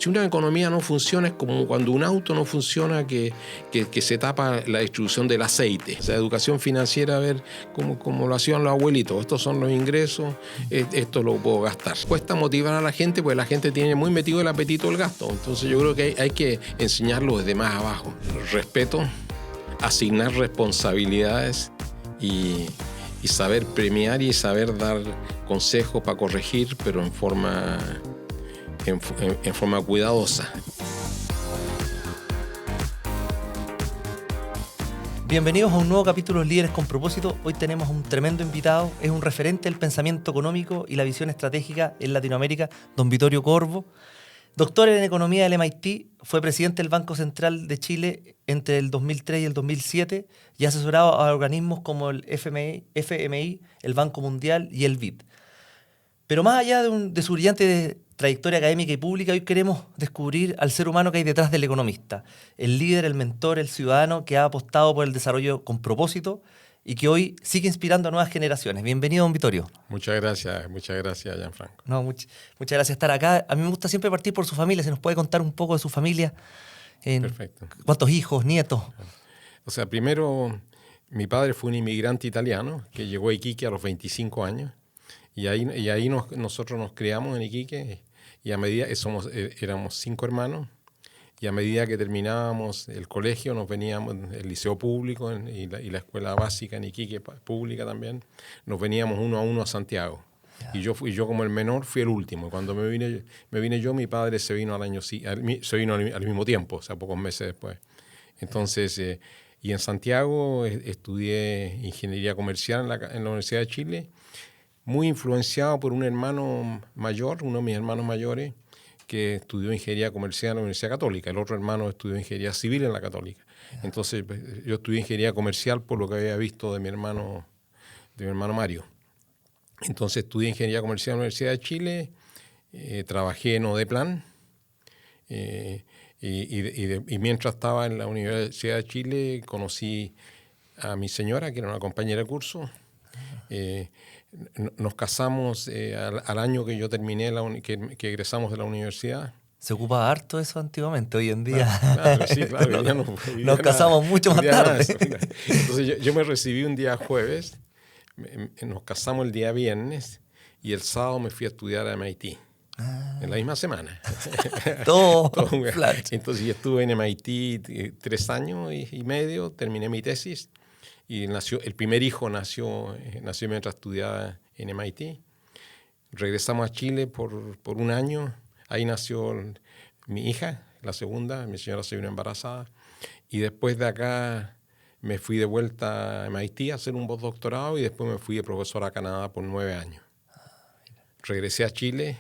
Si una economía no funciona, es como cuando un auto no funciona que se tapa la distribución del aceite. O sea, educación financiera, a ver como lo hacían los abuelitos. Estos son los ingresos, esto lo puedo gastar. Cuesta motivar a la gente porque la gente tiene muy metido el apetito del gasto. Entonces yo creo que hay que enseñarlo desde más abajo. Respeto, asignar responsabilidades y saber premiar y saber dar consejos para corregir, pero en forma cuidadosa. Bienvenidos a un nuevo capítulo de Líderes con Propósito. Hoy tenemos un tremendo invitado, es un referente del pensamiento económico y la visión estratégica en Latinoamérica, don Vittorio Corvo. Doctor en Economía del MIT, fue presidente del Banco Central de Chile entre el 2003 y el 2007 y asesorado a organismos como el FMI, el Banco Mundial y el BID. Pero más allá de su brillante trayectoria académica y pública, hoy queremos descubrir al ser humano que hay detrás del economista, el líder, el mentor, el ciudadano que ha apostado por el desarrollo con propósito y que hoy sigue inspirando a nuevas generaciones. Bienvenido, don Vittorio. Muchas gracias, Gianfranco. No, muchas gracias por estar acá. A mí me gusta siempre partir por su familia. ¿Se nos puede contar un poco de su familia? Perfecto. ¿Cuántos hijos, nietos? O sea, primero, mi padre fue un inmigrante italiano que llegó a Iquique a los 25 años. Y ahí nosotros nos criamos en Iquique y a medida éramos 5 hermanos y a medida que terminábamos el colegio nos veníamos, el liceo público y la escuela básica en Iquique pública también, nos veníamos uno a uno a Santiago. Y yo como el menor fui el último. Cuando me vine yo, mi padre se vino al mismo tiempo, o sea, pocos meses después. Entonces, y en Santiago estudié ingeniería comercial en la Universidad de Chile, muy influenciado por un hermano mayor, uno de mis hermanos mayores, que estudió ingeniería comercial en la Universidad Católica. El otro hermano estudió ingeniería civil en la Católica. Entonces, yo estudié ingeniería comercial por lo que había visto de mi hermano Mario. Entonces, estudié ingeniería comercial en la Universidad de Chile, trabajé en Odeplan, y mientras estaba en la Universidad de Chile, conocí a mi señora, que era una compañera de curso. Nos casamos al año que yo terminé, que egresamos de la universidad. Se ocupaba harto eso antiguamente, hoy en día. Claro. Nos casamos mucho más tarde. Entonces yo me recibí un día jueves, nos casamos el día viernes y el sábado me fui a estudiar a MIT. En la misma semana. Todo Entonces yo estuve en MIT 3 años y medio, terminé mi tesis. Y el primer hijo nació mientras estudiaba en MIT. Regresamos a Chile por un año. Ahí nació mi hija, la segunda. Mi señora se vino embarazada. Y después de acá me fui de vuelta a MIT a hacer un postdoctorado y después me fui de profesor a Canadá por 9 años. Regresé a Chile.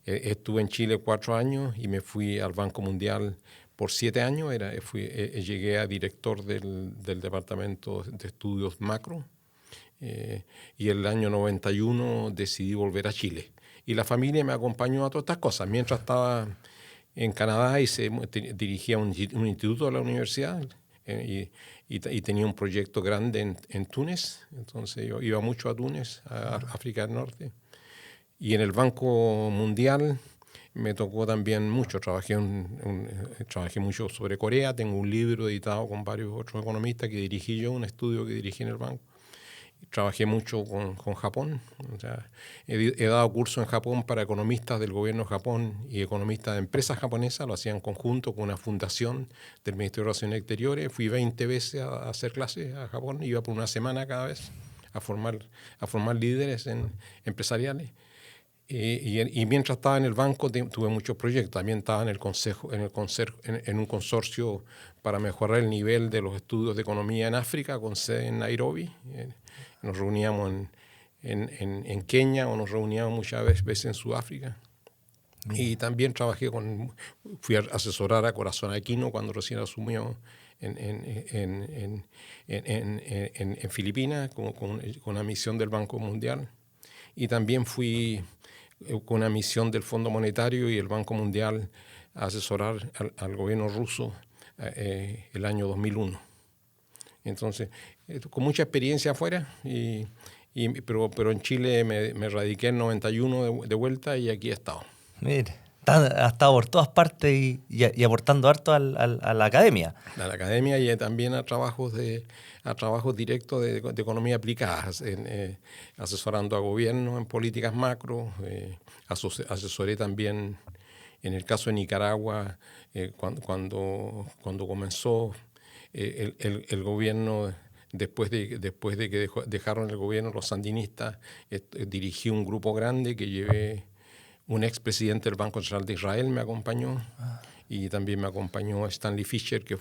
Estuve en Chile 4 años y me fui al Banco Mundial por 7 años. Llegué a director del Departamento de Estudios Macro y el año 91 decidí volver a Chile. Y la familia me acompañó a todas estas cosas. Mientras estaba en Canadá dirigía un instituto de la universidad y tenía un proyecto grande en Túnez. Entonces yo iba mucho a Túnez, a África del Norte. Y en el Banco Mundial me tocó también mucho. Trabajé mucho sobre Corea. Tengo un libro editado con varios otros economistas que dirigí yo, un estudio que dirigí en el banco. Trabajé mucho con Japón. O sea, he dado cursos en Japón para economistas del gobierno de Japón y economistas de empresas japonesas. Lo hacían en conjunto con una fundación del Ministerio de Relaciones Exteriores. Fui 20 veces a hacer clases a Japón. Iba por una semana cada vez a formar líderes empresariales. Y mientras estaba en el banco tuve muchos proyectos. También estaba en un consorcio para mejorar el nivel de los estudios de economía en África, con sede en Nairobi. Nos reuníamos en Kenia o nos reuníamos muchas veces en Sudáfrica. Y también fui a asesorar a Corazón Aquino cuando recién asumió en Filipinas con una misión del Banco Mundial. Y también fui con una misión del Fondo Monetario y el Banco Mundial a asesorar al gobierno ruso el año 2001. Entonces, con mucha experiencia afuera, pero en Chile me radiqué en 91 de vuelta y aquí he estado. Mire, Ha estado por todas partes y aportando harto a la academia. A la academia y también a trabajos directos de economía aplicada, asesorando a gobiernos en políticas macro. Asesoré también, en el caso de Nicaragua, cuando comenzó el gobierno, después de que dejaron el gobierno los sandinistas, dirigí un grupo grande que llevé. Un expresidente del Banco Central de Israel me acompañó y también me acompañó Stanley Fischer, que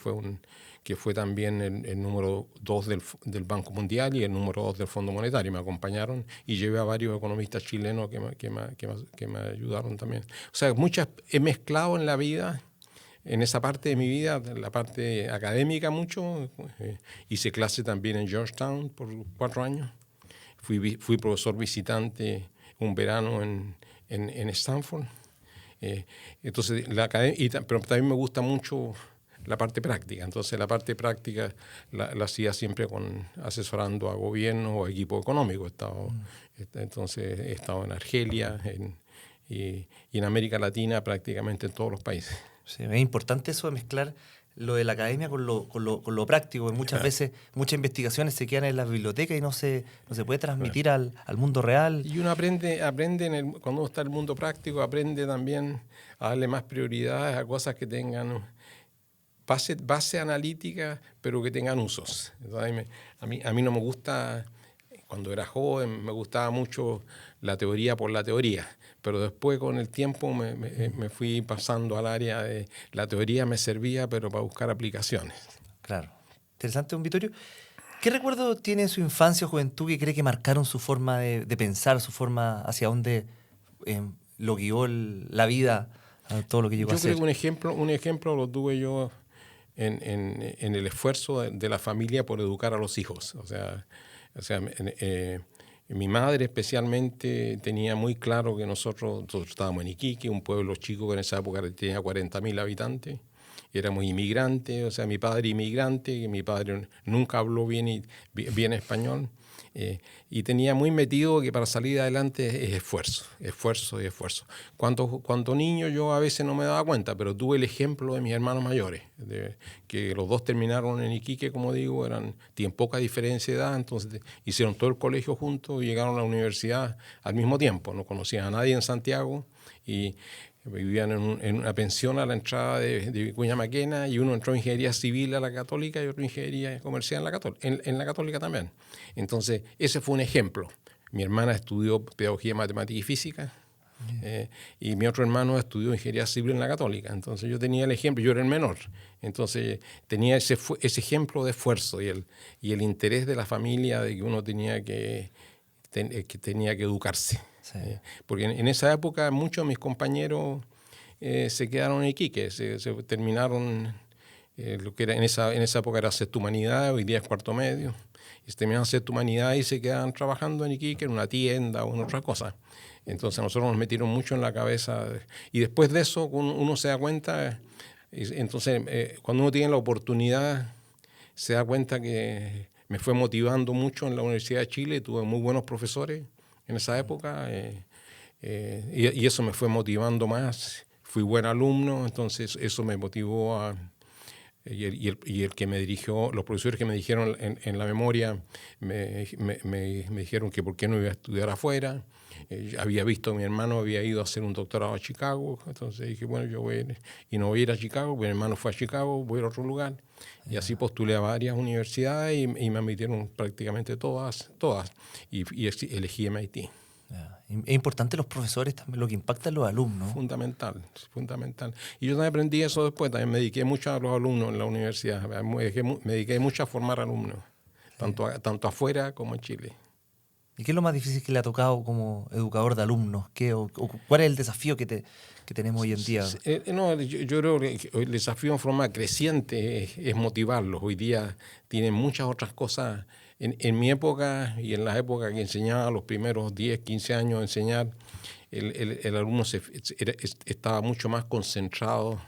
fue también el número 2 del Banco Mundial y el número 2 del Fondo Monetario. Me acompañaron y llevé a varios economistas chilenos que me ayudaron también. O sea, he mezclado en la vida, en esa parte de mi vida, la parte académica mucho. Hice clase también en Georgetown por 4 años. Fui profesor visitante un verano en Stanford. Entonces, pero también me gusta mucho la parte práctica. Entonces, la parte práctica la hacía siempre asesorando a gobiernos o equipos económicos. Entonces, he estado en Argelia y en América Latina, prácticamente en todos los países. Sí, es importante eso de mezclar lo de la academia con lo práctico, porque muchas veces muchas investigaciones se quedan en las bibliotecas y no se puede transmitir al mundo real. Y uno aprende cuando uno está en el mundo práctico, aprende también a darle más prioridades a cosas que tengan base analítica, pero que tengan usos. Entonces, a mí no me gusta, cuando era joven, me gustaba mucho la teoría por la teoría. Pero después, con el tiempo, me fui pasando al área de la teoría me servía, pero para buscar aplicaciones. Claro. Interesante, don Vittorio. ¿Qué recuerdo tiene en su infancia o juventud que cree que marcaron su forma de pensar, su forma hacia dónde lo guió la vida a todo lo que llegó a ser? Yo creo que un ejemplo lo tuve yo en el esfuerzo de la familia por educar a los hijos. O sea, mi madre especialmente tenía muy claro que nosotros estábamos en Iquique, un pueblo chico que en esa época tenía 40.000 habitantes. Éramos inmigrantes, o sea, mi padre inmigrante, que mi padre nunca habló bien español. Y tenía muy metido que para salir adelante es esfuerzo. Cuando niño yo a veces no me daba cuenta, pero tuve el ejemplo de mis hermanos mayores, que los dos terminaron en Iquique, como digo, tienen poca diferencia de edad, entonces hicieron todo el colegio juntos y llegaron a la universidad al mismo tiempo. No conocían a nadie en Santiago y vivían en una pensión a la entrada de Vicuña Maquena, y uno entró en ingeniería civil a la Católica y otro en ingeniería comercial en la Católica también. Entonces, ese fue un ejemplo. Mi hermana estudió pedagogía, matemática y física, y mi otro hermano estudió ingeniería civil en la Católica. Entonces, yo tenía el ejemplo, yo era el menor. Entonces, tenía ese ejemplo de esfuerzo y el interés de la familia de que uno tenía que educarse. Sí. Porque en esa época muchos de mis compañeros se quedaron en Iquique, se terminaron lo que era en esa época era sexto humanidad, hoy día es cuarto medio, y se terminaron sexto humanidad y se quedaban trabajando en Iquique en una tienda o en otra cosa. Entonces nosotros nos metieron mucho en la cabeza y después de eso uno se da cuenta, entonces cuando uno tiene la oportunidad se da cuenta que me fue motivando mucho en la Universidad de Chile, tuve muy buenos profesores en esa época, y eso me fue motivando más. Fui buen alumno, entonces eso me motivó y el que me dirigió, los profesores que me dijeron en la memoria, me dijeron que por qué no iba a estudiar afuera. Había visto a mi hermano, había ido a hacer un doctorado a Chicago, entonces dije, bueno, yo voy a ir, y no voy a ir a Chicago, mi hermano fue a Chicago, voy a ir a otro lugar. Y así postulé a varias universidades y me admitieron prácticamente todas, y elegí MIT. Es importante los profesores también, lo que impacta en los alumnos. Fundamental. Y yo también aprendí eso después, también me dediqué mucho a los alumnos en la universidad, me dediqué mucho a formar alumnos, tanto afuera como en Chile. ¿Y qué es lo más difícil que le ha tocado como educador de alumnos? ¿Cuál es el desafío que tenemos hoy en día? Yo creo que el desafío en forma creciente es motivarlos. Hoy día tienen muchas otras cosas. En mi época y en las épocas que enseñaba, los primeros 10, 15 años de enseñar, el alumno estaba mucho más concentrado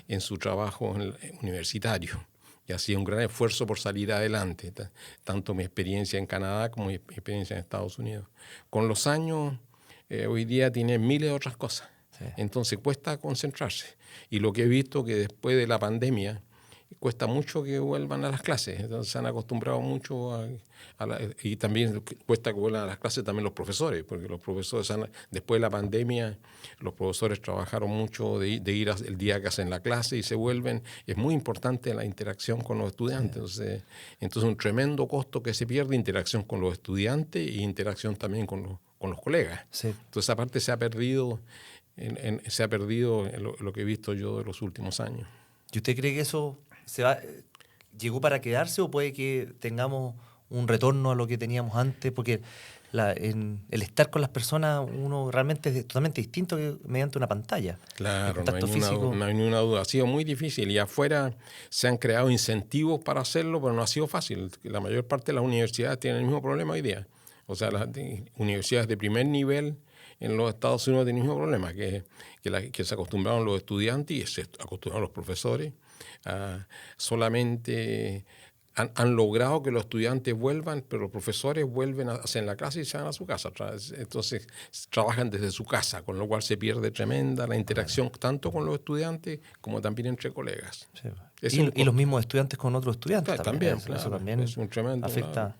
en su trabajo universitario y hacía un gran esfuerzo por salir adelante, tanto mi experiencia en Canadá como mi experiencia en Estados Unidos. Con los años, hoy día tiene miles de otras cosas. Sí. Entonces cuesta concentrarse. Y lo que he visto que después de la pandemia cuesta mucho que vuelvan a las clases. Entonces se han acostumbrado mucho y también cuesta que vuelvan a las clases también los profesores, porque los profesores después de la pandemia los profesores trabajaron mucho de ir el día que hacen la clase y se vuelven. Es muy importante la interacción con los estudiantes. Sí. Entonces un tremendo costo que se pierde, interacción con los estudiantes y interacción también con los colegas. Sí. Entonces esa parte se ha perdido en lo que he visto yo de los últimos años. ¿Y usted cree que eso llegó para quedarse o puede que tengamos un retorno a lo que teníamos antes? Porque el estar con las personas uno realmente es totalmente distinto que mediante una pantalla. Claro, no hay ninguna duda. Ha sido muy difícil y afuera se han creado incentivos para hacerlo, pero no ha sido fácil. La mayor parte de las universidades tienen el mismo problema hoy día. O sea, las universidades de primer nivel en los Estados Unidos tienen el mismo problema, que se acostumbraron los estudiantes y se acostumbraron los profesores. Solamente han logrado que los estudiantes vuelvan, pero los profesores vuelven a hacer la clase y se van a su casa. Entonces trabajan desde su casa, con lo cual se pierde tremenda la interacción tanto con los estudiantes como también entre colegas. Sí. Y los mismos estudiantes con otros estudiantes también. Claro, eso también es un tremendo afecta. Claro.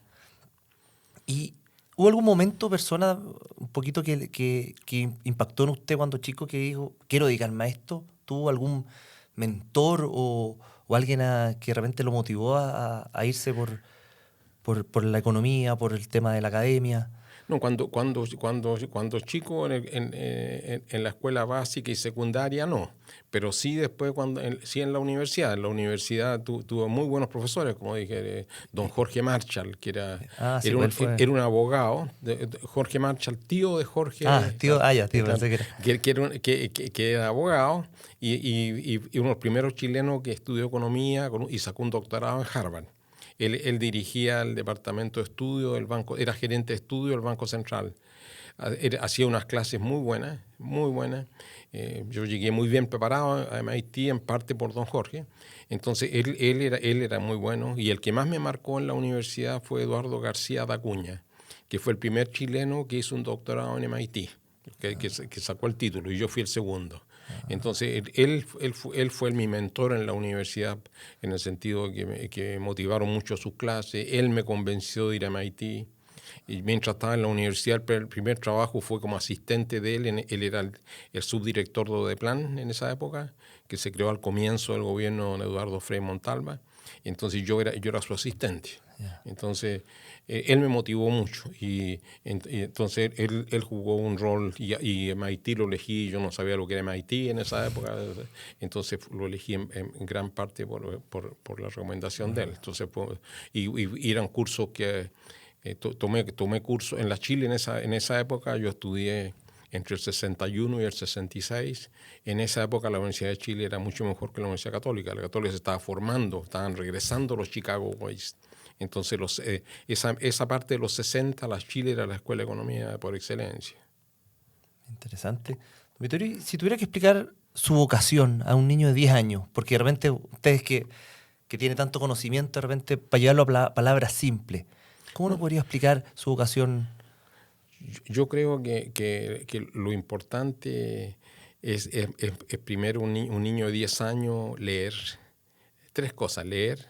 ¿Y hubo algún momento, persona, un poquito que impactó en usted cuando chico, que dijo, quiero dedicarme a esto? ¿Tuvo algún mentor o alguien que de repente lo motivó a irse por la economía, por el tema de la academia? No, cuando chico en la escuela básica y secundaria no, pero sí después sí en la universidad. En la universidad tuve muy buenos profesores, como dije, don Jorge Marshall, que era un abogado, Jorge Marshall, tío de Jorge. Tío, pensé que era abogado y uno de los primeros chilenos que estudió economía y sacó un doctorado en Harvard. Él dirigía el departamento de estudio del banco, era gerente de estudio del Banco Central. Hacía unas clases muy buenas, muy buenas. Yo llegué muy bien preparado a MIT, en parte por don Jorge. Entonces, él era muy bueno. Y el que más me marcó en la universidad fue Eduardo García Dacuña, que fue el primer chileno que hizo un doctorado en MIT, que sacó el título, y yo fui el segundo. Entonces, él fue mi mentor en la universidad, en el sentido que me motivaron mucho sus clases. Él me convenció de ir a MIT. Y mientras estaba en la universidad, el primer trabajo fue como asistente de él. Él era el subdirector de Odeplan en esa época, que se creó al comienzo del gobierno de Eduardo Frei Montalva. Entonces, yo era su asistente. Yeah. Entonces, él me motivó mucho y entonces él jugó un rol y MIT lo elegí. Yo no sabía lo que era MIT en esa época, entonces lo elegí en gran parte por la recomendación de él. Entonces, y eran cursos que tomé cursos en la Chile en esa época. Yo estudié entre el 61 y el 66. En esa época la Universidad de Chile era mucho mejor que la Universidad Católica. La Católica se estaba formando, estaban regresando los Chicago Boys. Entonces esa parte de los 60, la Chile era la escuela de economía por excelencia. Interesante. Vittorio, si tuviera que explicar su vocación a un niño de 10 años, porque de repente ustedes que tiene tanto conocimiento, de repente para llevarlo a palabras simples, ¿cómo nos podría explicar su vocación? Yo creo que lo importante es primero un niño de 10 años leer. 3 cosas: leer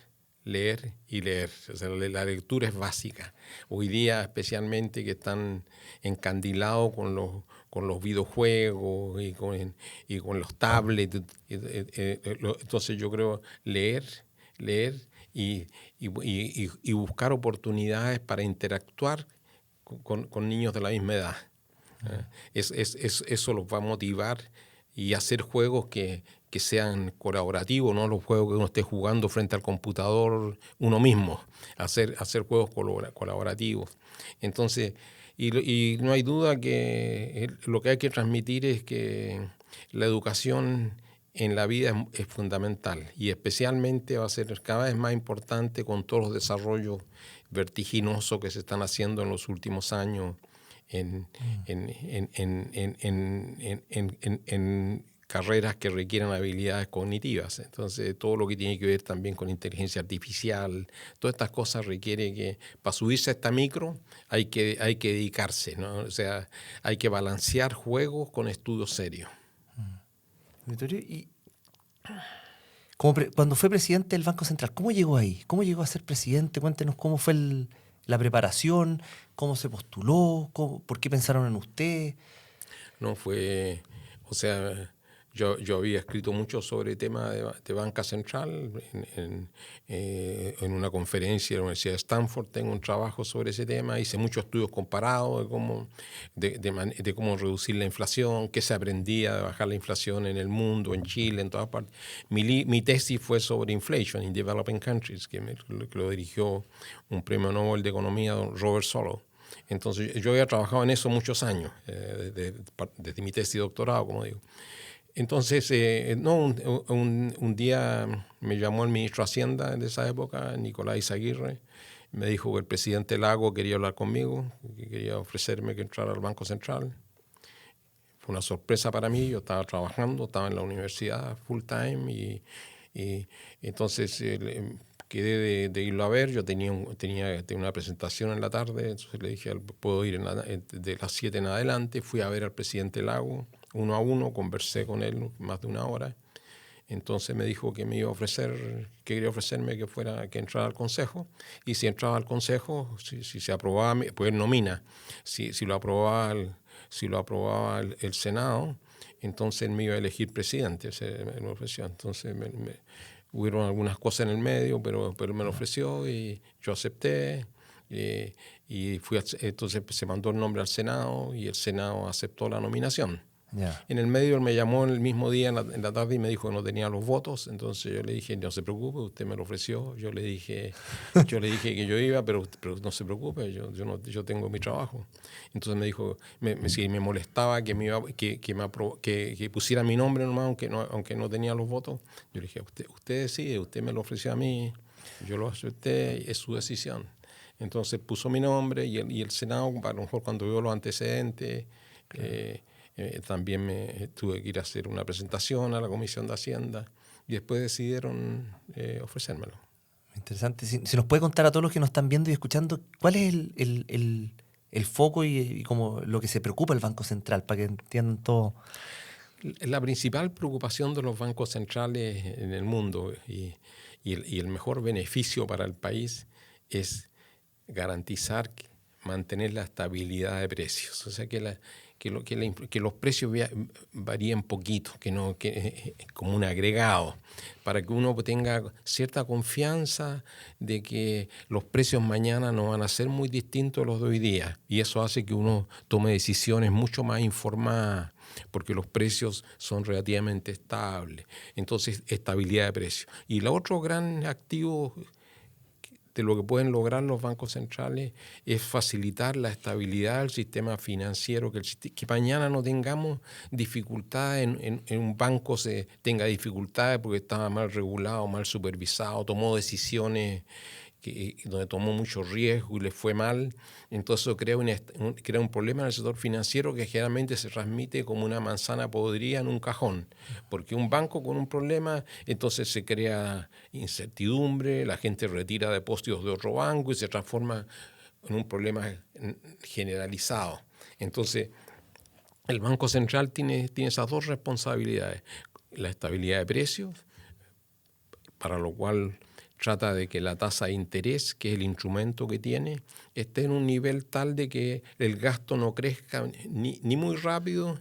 y leer. O sea, la lectura es básica. Hoy día, especialmente, que están encandilados con los videojuegos y con los tablets. Entonces yo creo leer y buscar oportunidades para interactuar con niños de la misma edad. Eso los va a motivar, y hacer juegos que sean colaborativos, no los juegos que uno esté jugando frente al computador uno mismo, hacer juegos colaborativos. Entonces, y no hay duda que lo que hay que transmitir es que la educación en la vida es fundamental, y especialmente va a ser cada vez más importante con todos los desarrollos vertiginosos que se están haciendo en los últimos años en carreras que requieren habilidades cognitivas. Entonces, todo lo que tiene que ver también con inteligencia artificial, todas estas cosas requiere que, para subirse a esta micro, hay que dedicarse, ¿no? O sea, hay que balancear juegos con estudios serios. Y cuando fue presidente del Banco Central, ¿cómo llegó ahí? ¿Cómo llegó a ser presidente? Cuéntenos cómo fue la preparación, cómo se postuló, por qué pensaron en usted. No fue, o sea, yo había escrito mucho sobre el tema de banca central en una conferencia de la Universidad de Stanford. Tengo un trabajo sobre ese tema. Hice muchos estudios comparados de cómo reducir la inflación, qué se aprendía de bajar la inflación en el mundo, en Chile, en todas partes. Mi tesis fue sobre inflation in developing countries, que lo dirigió un premio Nobel de Economía, don Robert Solow. Entonces yo había trabajado en eso muchos años, desde mi tesis de doctorado, como digo. Entonces, un día me llamó el ministro de Hacienda de esa época, Nicolás Izaguirre, me dijo que el presidente Lago quería hablar conmigo, que quería ofrecerme que entrara al Banco Central. Fue una sorpresa para mí, yo estaba trabajando, estaba en la universidad full time y entonces quedé de irlo a ver. Yo tenía una presentación en la tarde, entonces le dije, puedo ir de las 7 en adelante. Fui a ver al presidente Lago, uno a uno, conversé con él más de una hora. Entonces me dijo que me iba a ofrecer, que quería ofrecerme que entrara al consejo. Y si entraba al consejo, si se aprobaba, pues nomina. Si lo aprobaba el Senado, entonces me iba a elegir presidente. Me ofreció. Entonces hubieron algunas cosas en el medio, pero me lo ofreció y yo acepté. Entonces se mandó el nombre al Senado y el Senado aceptó la nominación. Yeah. En el medio él me llamó el mismo día en la tarde y me dijo que no tenía los votos. Entonces yo le dije, no se preocupe, usted me lo ofreció. Yo le dije que yo iba, pero no se preocupe, yo tengo mi trabajo. Entonces me dijo, si me molestaba que pusiera mi nombre nomás, aunque no tenía los votos. Yo le dije, usted decide, usted me lo ofreció a mí, yo lo acepté, es su decisión. Entonces puso mi nombre y el Senado, a lo mejor cuando vio los antecedentes, también tuve que ir a hacer una presentación a la Comisión de Hacienda y después decidieron ofrecérmelo. Interesante. Si nos puede contar a todos los que nos están viendo y escuchando, ¿cuál es el foco y como lo que se preocupa el Banco Central, para que entiendan todo? La principal preocupación de los bancos centrales en el mundo y el mejor beneficio para el país es garantizar, mantener la estabilidad de precios. O sea, que los precios varíen poquito, como un agregado, para que uno tenga cierta confianza de que los precios mañana no van a ser muy distintos a los de hoy día. Y eso hace que uno tome decisiones mucho más informadas, porque los precios son relativamente estables. Entonces, estabilidad de precios. Y el otro gran activo de lo que pueden lograr los bancos centrales es facilitar la estabilidad del sistema financiero, que mañana no tengamos dificultades, en un banco se tenga dificultades porque estaba mal regulado, mal supervisado, tomó decisiones donde tomó mucho riesgo y le fue mal. Entonces eso crea un problema en el sector financiero que generalmente se transmite como una manzana podrida en un cajón. Porque un banco con un problema, entonces se crea incertidumbre, la gente retira depósitos de otro banco y se transforma en un problema generalizado. Entonces el Banco Central tiene esas dos responsabilidades: la estabilidad de precios, para lo cual trata de que la tasa de interés, que es el instrumento que tiene, esté en un nivel tal de que el gasto no crezca ni muy rápido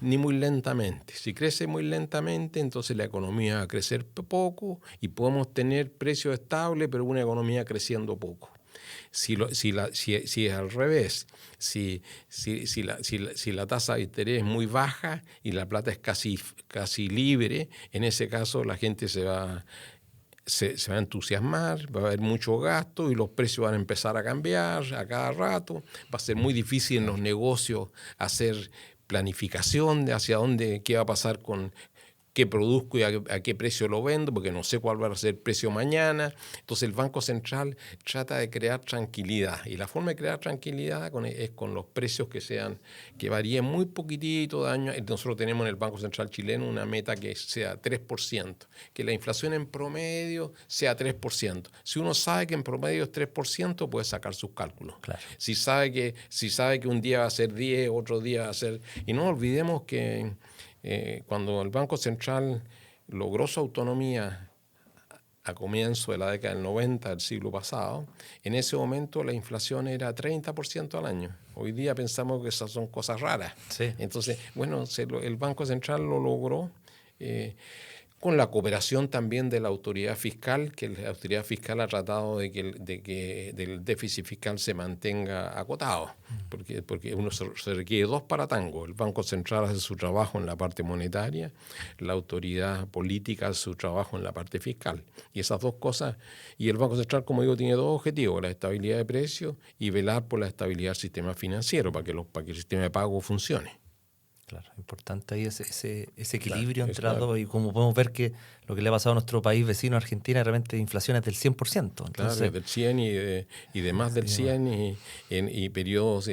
ni muy lentamente. Si crece muy lentamente, entonces la economía va a crecer poco y podemos tener precios estables, pero una economía creciendo poco. Si es al revés, si la tasa de interés es muy baja y la plata es casi libre, en ese caso la gente se va a entusiasmar, va a haber mucho gasto y los precios van a empezar a cambiar a cada rato. Va a ser muy difícil en los negocios hacer planificación de qué va a pasar con qué produzco y a qué precio lo vendo, porque no sé cuál va a ser el precio mañana. Entonces el Banco Central trata de crear tranquilidad, y la forma de crear tranquilidad es con los precios que varíen muy poquitito de año. Nosotros tenemos en el Banco Central chileno una meta que sea 3%, que la inflación en promedio sea 3%. Si uno sabe que en promedio es 3%, puede sacar sus cálculos. Claro. Si sabe que un día va a ser 10, otro día va a ser... Y no olvidemos que cuando el Banco Central logró su autonomía a comienzo de la década del 90 del siglo pasado, en ese momento la inflación era 30% al año. Hoy día pensamos que esas son cosas raras. Sí. Entonces, bueno, el Banco Central lo logró con la cooperación también de la autoridad fiscal, que la autoridad fiscal ha tratado de que el déficit fiscal se mantenga acotado, porque uno se requiere dos para tango. El Banco Central hace su trabajo en la parte monetaria, la autoridad política hace su trabajo en la parte fiscal. Y esas dos cosas, y el Banco Central, como digo, tiene dos objetivos: la estabilidad de precios y velar por la estabilidad del sistema financiero, para que el sistema de pago funcione. Claro, importante ahí ese equilibrio Claro, entre las dos, y como podemos ver que lo que le ha pasado a nuestro país vecino, Argentina, realmente inflación es del 100%. Entonces, claro, del 100 y de más del 100 y periodos,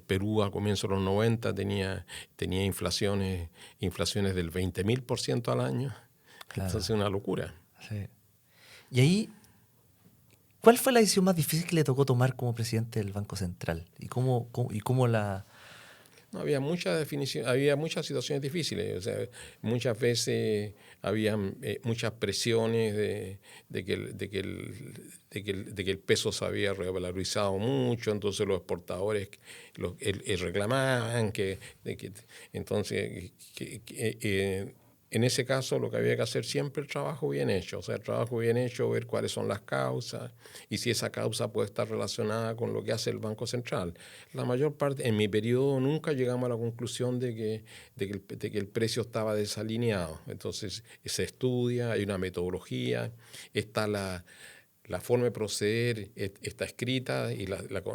Perú a comienzos de los 90 tenía inflaciones del 20.000% al año. Claro. Entonces una locura. Sí. Y ahí, ¿cuál fue la decisión más difícil que le tocó tomar como presidente del Banco Central? ¿Y cómo la...? No, había muchas situaciones difíciles. O sea, muchas veces había muchas presiones de que el peso se había revalorizado mucho, entonces los exportadores reclamaban entonces en ese caso lo que había que hacer siempre el trabajo bien hecho, o sea, el trabajo bien hecho, ver cuáles son las causas y si esa causa puede estar relacionada con lo que hace el Banco Central. La mayor parte, en mi periodo nunca llegamos a la conclusión de que el precio estaba desalineado. Entonces se estudia, hay una metodología, está la forma de proceder, está escrita y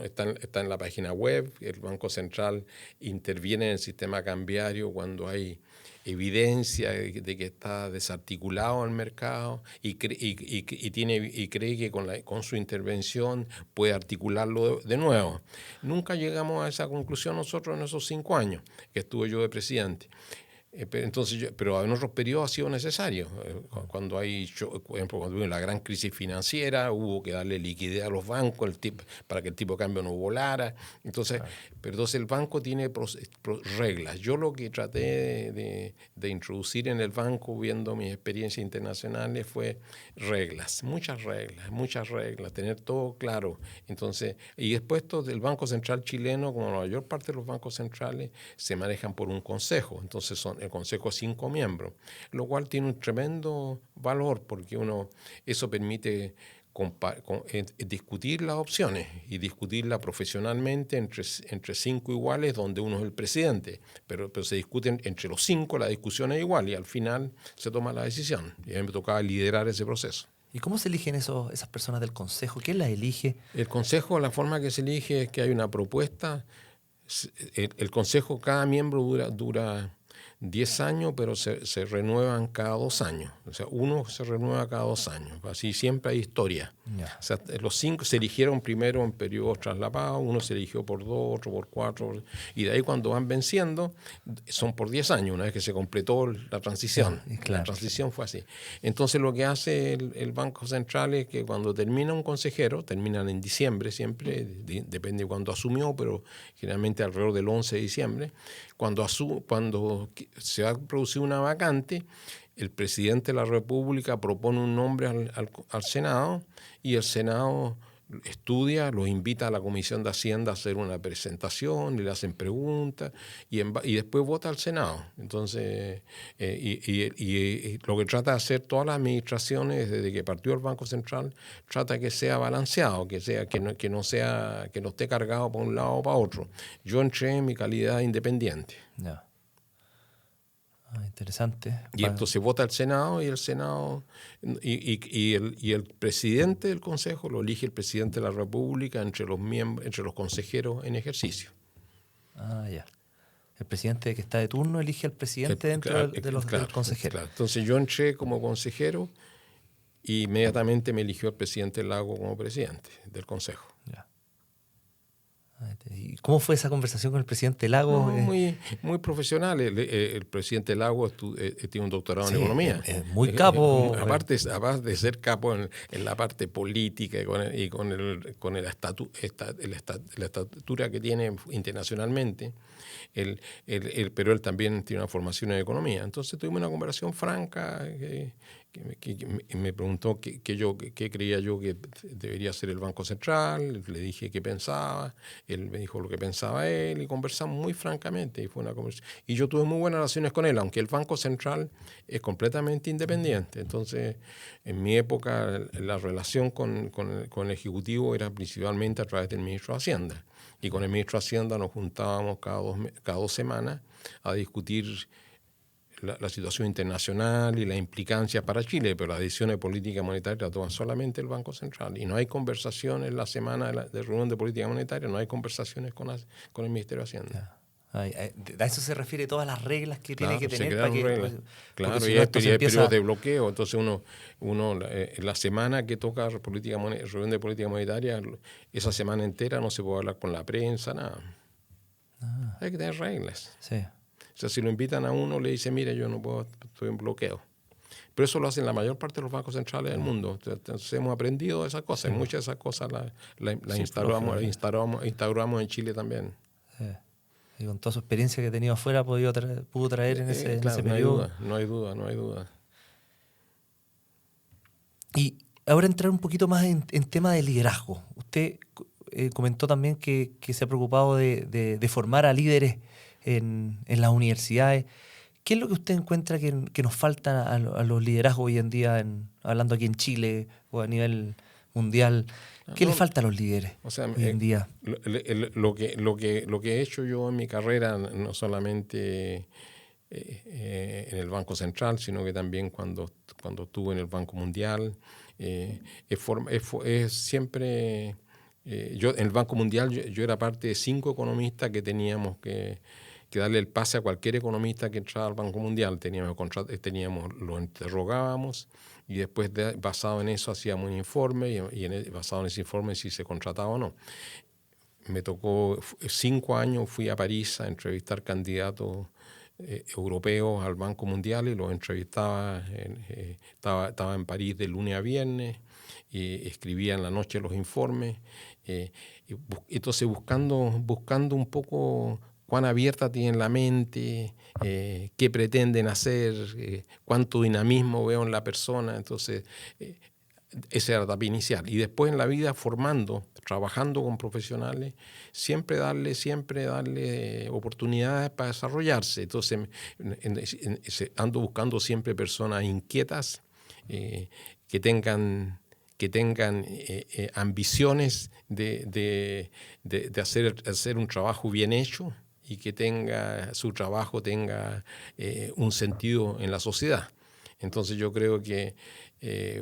está en la página web. El Banco Central interviene en el sistema cambiario cuando hay evidencia de que está desarticulado el mercado y cree que con su intervención puede articularlo de nuevo. Nunca llegamos a esa conclusión nosotros en esos 5 años que estuve yo de presidente. Pero en otros periodos ha sido necesario. Cuando por ejemplo, cuando hubo la gran crisis financiera, hubo que darle liquidez a los bancos para que el tipo de cambio no volara. Entonces el banco tiene reglas. Yo lo que traté de introducir en el banco, viendo mis experiencias internacionales, fue muchas reglas, tener todo claro. Entonces, y después el Banco Central chileno, como la mayor parte de los bancos centrales, se manejan por un consejo. Entonces el consejo es 5 miembros, lo cual tiene un tremendo valor porque eso permite discutir las opciones y discutirlas profesionalmente entre 5 iguales, donde uno es el presidente, pero se discuten entre los 5, la discusión es igual y al final se toma la decisión. Y a mí me tocaba liderar ese proceso. ¿Y cómo se eligen esas personas del consejo? ¿Quién las elige? El consejo, la forma que se elige es que hay una propuesta. El consejo, cada miembro dura 10 años, pero se renuevan cada 2 años. O sea, uno se renueva cada 2 años. Así siempre hay historia. Yeah. O sea, los 5 se eligieron primero en periodos traslapados, uno se eligió por 2, otro por 4, y de ahí cuando van venciendo son por 10 años, una vez que se completó la transición. Yeah, claro. La transición fue así. Entonces lo que hace el Banco Central es que cuando termina un consejero, terminan en diciembre siempre, depende de cuándo asumió, pero generalmente alrededor del 11 de diciembre, cuando se va a producir una vacante, el presidente de la República propone un nombre al Senado y el Senado estudia, los invita a la Comisión de Hacienda a hacer una presentación, le hacen preguntas y después vota al Senado. Entonces, y lo que trata de hacer todas las administraciones desde que partió el Banco Central, trata que sea balanceado, que no esté cargado para un lado o para otro. Yo entré en mi calidad de independiente. Yeah. Interesante. Y entonces vota el Senado y el Senado y el presidente del Consejo lo elige el presidente de la República entre los consejeros en ejercicio. Ya. El presidente que está de turno elige al presidente dentro de los consejeros. Claro. Entonces yo entré como consejero y inmediatamente me eligió el presidente Lago como presidente del Consejo. Ya. ¿Y cómo fue esa conversación con el presidente Lagos? No, muy profesional. El presidente Lagos tiene un doctorado en economía. Es muy capo. Aparte de ser capo en la parte política y con la estatura que tiene internacionalmente, pero él también tiene una formación en economía. Entonces tuvimos una conversación franca que me preguntó qué creía yo que debería ser el Banco Central. Le dije qué pensaba, él me dijo lo que pensaba él y conversamos muy francamente. Y yo tuve muy buenas relaciones con él, aunque el Banco Central es completamente independiente. Entonces, en mi época, la relación con el Ejecutivo era principalmente a través del Ministro de Hacienda. Y con el Ministro de Hacienda nos juntábamos cada 2 semanas a discutir la situación internacional y la implicancia para Chile, pero las decisiones de política monetaria la toma solamente el Banco Central. Y no hay conversaciones en la semana de reunión de política monetaria, no hay conversaciones con el Ministerio de Hacienda. A eso se refiere todas las reglas que tiene que tener para que... reglas. Claro, si y no, hay periodos de bloqueo. Entonces la semana que toca reunión de política monetaria, esa semana entera no se puede hablar con la prensa, nada. Hay que tener reglas. Sí. O sea, si lo invitan a uno, le dicen, mire, yo no puedo, estoy en bloqueo. Pero eso lo hacen la mayor parte de los bancos centrales del mundo. Entonces hemos aprendido de esas cosas. Y muchas de esas cosas las instauramos en Chile también. Sí. Y con toda su experiencia que ha tenido afuera pudo traer en ese periodo. No hay duda. Y ahora entrar un poquito más en tema de liderazgo. Usted comentó también que se ha preocupado de formar a líderes en las universidades. ¿Qué es lo que usted encuentra que nos falta a los liderazgos hoy en día, hablando aquí en Chile o a nivel mundial? ¿Qué le falta a los líderes hoy en día? Lo que he hecho yo en mi carrera, no solamente en el Banco Central, sino que también cuando estuve en el Banco Mundial, es siempre... yo en el Banco Mundial yo era parte de 5 economistas que teníamos que darle el pase a cualquier economista que entraba al Banco Mundial. Lo interrogábamos y después, basado en eso, hacíamos un informe y basado en ese informe si se contrataba o no. Me tocó 5 años, fui a París a entrevistar candidatos europeos al Banco Mundial y los entrevistaba. Estaba en París de lunes a viernes y escribía en la noche los informes. Entonces buscando un poco cuán abierta tienen la mente, qué pretenden hacer, cuánto dinamismo veo en la persona. Entonces, esa era la etapa inicial. Y después en la vida trabajando con profesionales, siempre darle oportunidades para desarrollarse. Entonces, ando buscando siempre personas inquietas, que tengan ambiciones de hacer un trabajo bien hecho y que su trabajo tenga un sentido en la sociedad. Entonces yo creo que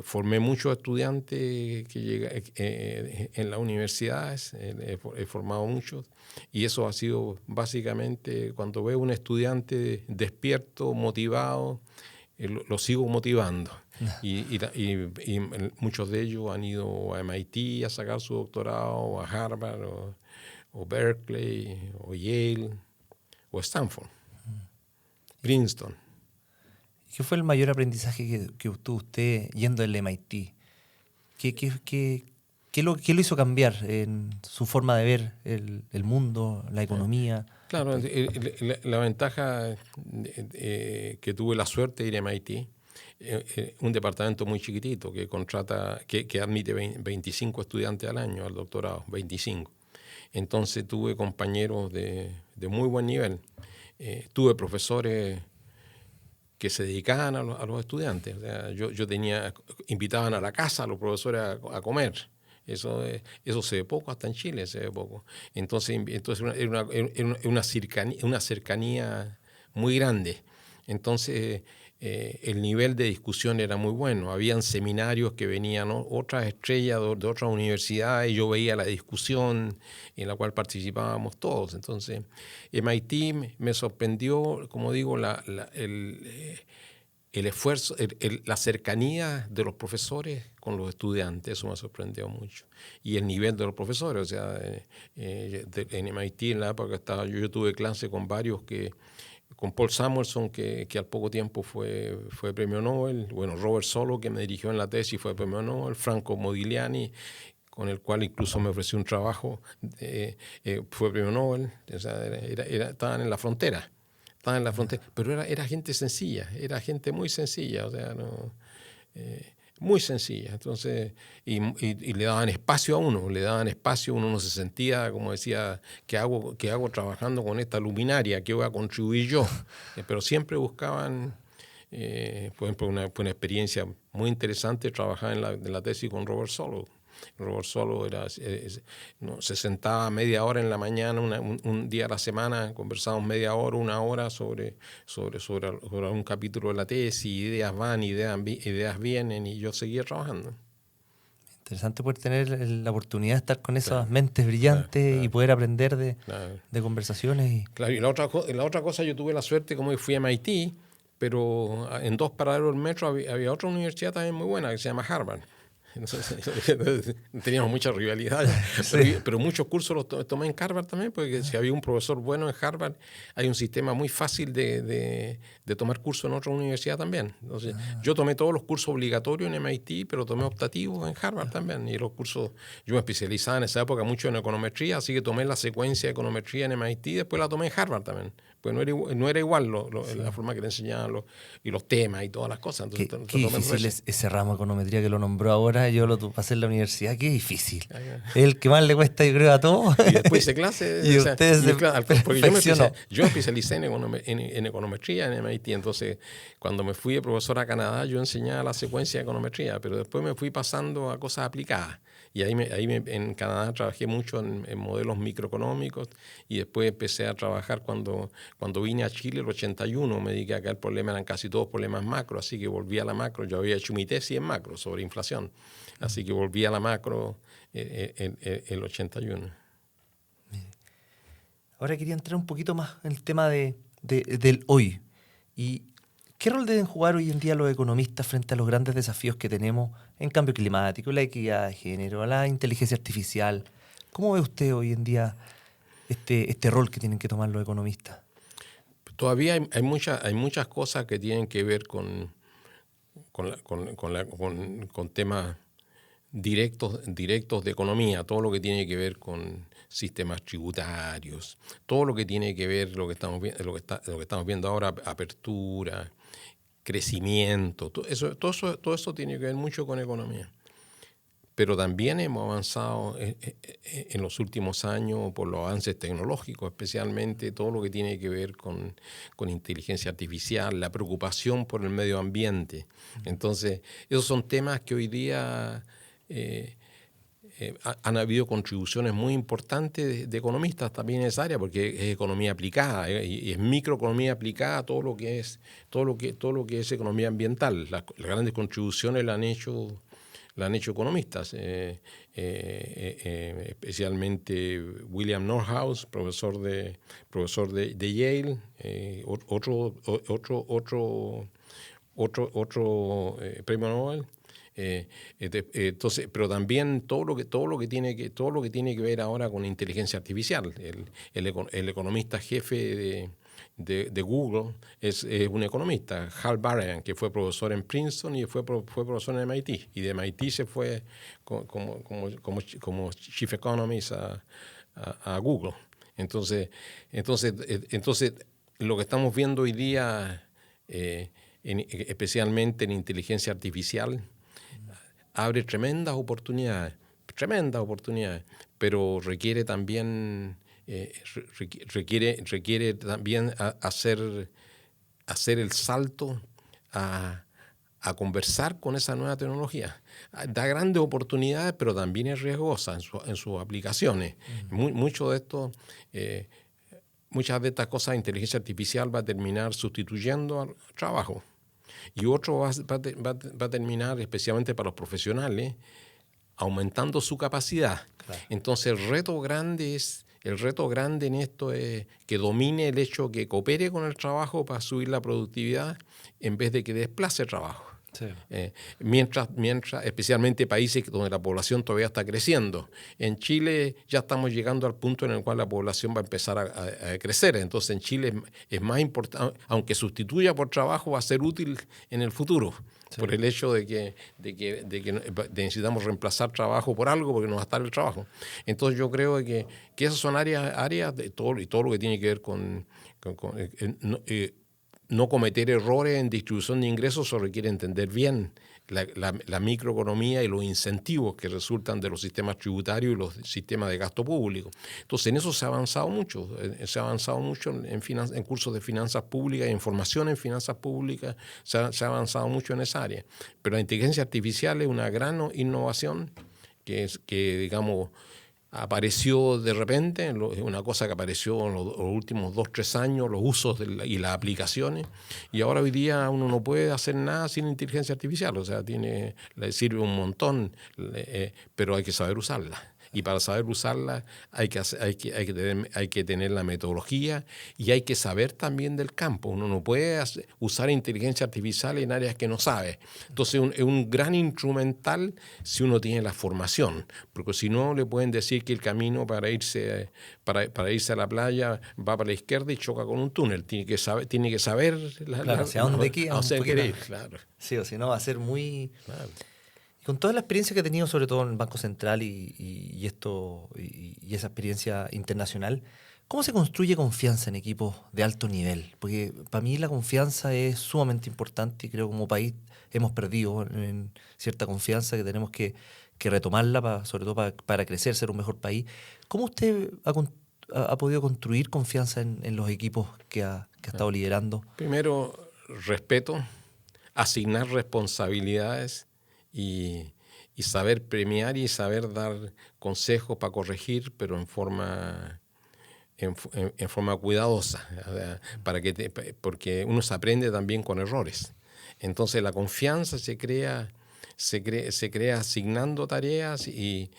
formé muchos estudiantes en las universidades, he formado muchos, y eso ha sido básicamente, cuando veo un estudiante despierto, motivado, lo sigo motivando. Y muchos de ellos han ido a MIT a sacar su doctorado, o a Harvard, o Berkeley, o Yale, o Stanford, Princeton. ¿Qué fue el mayor aprendizaje que obtuvo usted yendo al MIT? ¿Qué lo hizo cambiar en su forma de ver el mundo, la economía? Claro, la ventaja que tuve la suerte de ir a MIT, un departamento muy chiquitito que admite 25 estudiantes al año al doctorado, 25. Entonces tuve compañeros de muy buen nivel. Tuve profesores que se dedicaban a los estudiantes. O sea, invitaban a la casa a los profesores a comer. Eso se ve poco, hasta en Chile se ve poco. Entonces era una cercanía muy grande. Entonces el nivel de discusión era muy bueno. Habían seminarios que venían otras estrellas de otras universidades y yo veía la discusión en la cual participábamos todos. Entonces MIT me sorprendió, como digo, el esfuerzo, la cercanía de los profesores con los estudiantes, eso me sorprendió mucho. Y el nivel de los profesores, o sea, en MIT, en la época que estaba yo tuve clase con varios con Paul Samuelson, que al poco tiempo fue premio Nobel, bueno, Robert Solow, que me dirigió en la tesis, fue premio Nobel, Franco Modigliani, con el cual incluso me ofreció un trabajo, fue premio Nobel, o sea, estaban en la frontera. Estaban en la frontera, pero era gente sencilla, era gente muy sencilla, o sea, muy sencilla. Entonces, y le daban espacio a uno, uno no se sentía, como decía, ¿qué hago trabajando con esta luminaria? ¿Qué voy a contribuir yo? Pero siempre buscaban, por ejemplo, fue una experiencia muy interesante trabajar en la tesis con Robert Solow. Robert Solow se sentaba media hora en la mañana, un día a la semana, conversábamos media hora, una hora sobre un capítulo de la tesis, ideas van, ideas vienen, y yo seguía trabajando. Interesante poder tener la oportunidad de estar con esas mentes brillantes y poder aprender de conversaciones. Claro, y la otra cosa, yo tuve la suerte, como que fui a MIT, pero en 2 paralelos del metro había otra universidad también muy buena que se llama Harvard. Teníamos mucha rivalidad, sí. pero muchos cursos los tomé en Harvard también, porque si había un profesor bueno en Harvard, hay un sistema muy fácil de tomar cursos en otra universidad también. Entonces, yo tomé todos los cursos obligatorios en MIT, pero tomé optativos en Harvard también. Y los cursos, yo me especializaba en esa época mucho en econometría, así que tomé la secuencia de econometría en MIT y después la tomé en Harvard también. Pues no era igual sí. La forma que te enseñaban y los temas y todas las cosas. Entonces, qué difícil es ese ramo de econometría que lo nombró ahora. Yo lo pasé en la universidad, qué difícil. Es el que más le cuesta, yo creo, a todos. Y después hice clase. Y ustedes porque yo me especialicé en econometría en MIT. Entonces, cuando me fui de profesor a Canadá, yo enseñaba la secuencia de econometría, pero después me fui pasando a cosas aplicadas. Y en Canadá trabajé mucho en modelos microeconómicos, y después empecé a trabajar cuando vine a Chile el 81, me di que acá el problema eran casi todos problemas macro, así que volví a la macro. Yo había hecho mi tesis en macro sobre inflación, así que volví a la macro el 81. Ahora quería entrar un poquito más en el tema del hoy. ¿Y qué rol deben jugar hoy en día los economistas frente a los grandes desafíos que tenemos en cambio climático, la equidad de género, la inteligencia artificial? ¿Cómo ve usted hoy en día este rol que tienen que tomar los economistas? Todavía hay muchas cosas que tienen que ver con temas directos de economía, todo lo que tiene que ver con sistemas tributarios, todo lo que tiene que ver lo que estamos viendo ahora, apertura, crecimiento, todo eso tiene que ver mucho con economía. Pero también hemos avanzado en los últimos años por los avances tecnológicos, especialmente todo lo que tiene que ver con inteligencia artificial, la preocupación por el medio ambiente. Entonces, esos son temas que hoy día han habido contribuciones muy importantes de economistas también en esa área, porque es economía aplicada y es microeconomía aplicada a todo lo que es economía ambiental. Las grandes contribuciones la han hecho economistas, especialmente William Nordhaus, profesor de Yale, otro premio Nobel. Entonces, pero también todo lo que tiene que ver ahora con inteligencia artificial. El economista jefe de Google es un economista, Hal Barron, que fue profesor en Princeton y fue profesor en MIT. Y de MIT se fue como Chief Economist a Google. Entonces, lo que estamos viendo hoy día, especialmente en inteligencia artificial, abre tremendas oportunidades, pero requiere también hacer el salto a conversar con esa nueva tecnología. Da grandes oportunidades, pero también es riesgosa en sus aplicaciones. Muchas de estas cosas de inteligencia artificial va a terminar sustituyendo al trabajo. Y otro va a terminar, especialmente para los profesionales, aumentando su capacidad. Claro. Entonces el reto grande es el reto grande en esto es que domine el hecho que coopere con el trabajo para subir la productividad en vez de que desplace trabajo. Sí. Mientras, especialmente países donde la población todavía está creciendo. En Chile ya estamos llegando al punto en el cual la población va a empezar a crecer. Entonces en Chile es más importante, aunque sustituya por trabajo, va a ser útil en el futuro. Sí. Por el hecho de que necesitamos reemplazar trabajo por algo porque no va a estar el trabajo. Entonces yo creo que esas son áreas de todo lo que tiene que ver con no cometer errores en distribución de ingresos. Se requiere entender bien la microeconomía y los incentivos que resultan de los sistemas tributarios y los sistemas de gasto público. Entonces, en eso se ha avanzado mucho. Se ha avanzado mucho en cursos de finanzas públicas y en formación en finanzas públicas. Se ha avanzado mucho en esa área. Pero la inteligencia artificial es una gran innovación que digamos, apareció de repente, es una cosa que apareció en los últimos 2-3 años, los usos y las aplicaciones, y ahora hoy día uno no puede hacer nada sin inteligencia artificial, o sea, le sirve un montón, pero hay que saber usarla. Y para saber usarla hay que tener la metodología y hay que saber también del campo. Uno no puede usar inteligencia artificial en áreas que no sabe. Entonces es un gran instrumental si uno tiene la formación, porque si no le pueden decir que el camino para irse a la playa va para la izquierda y choca con un túnel. Tiene que saber hacia dónde quiere ir. Claro. Sí, o si no va a ser muy... Claro. Con toda la experiencia que he tenido, sobre todo en el Banco Central y esa experiencia internacional, ¿cómo se construye confianza en equipos de alto nivel? Porque para mí la confianza es sumamente importante y creo que como país hemos perdido en cierta confianza que tenemos que retomarla, sobre todo para crecer, ser un mejor país. ¿Cómo usted ha podido construir confianza en los equipos que ha estado liderando? Primero, respeto, asignar responsabilidades y saber premiar y saber dar consejos para corregir, pero en forma cuidadosa, o sea, porque uno se aprende también con errores. Entonces la confianza se crea asignando tareas y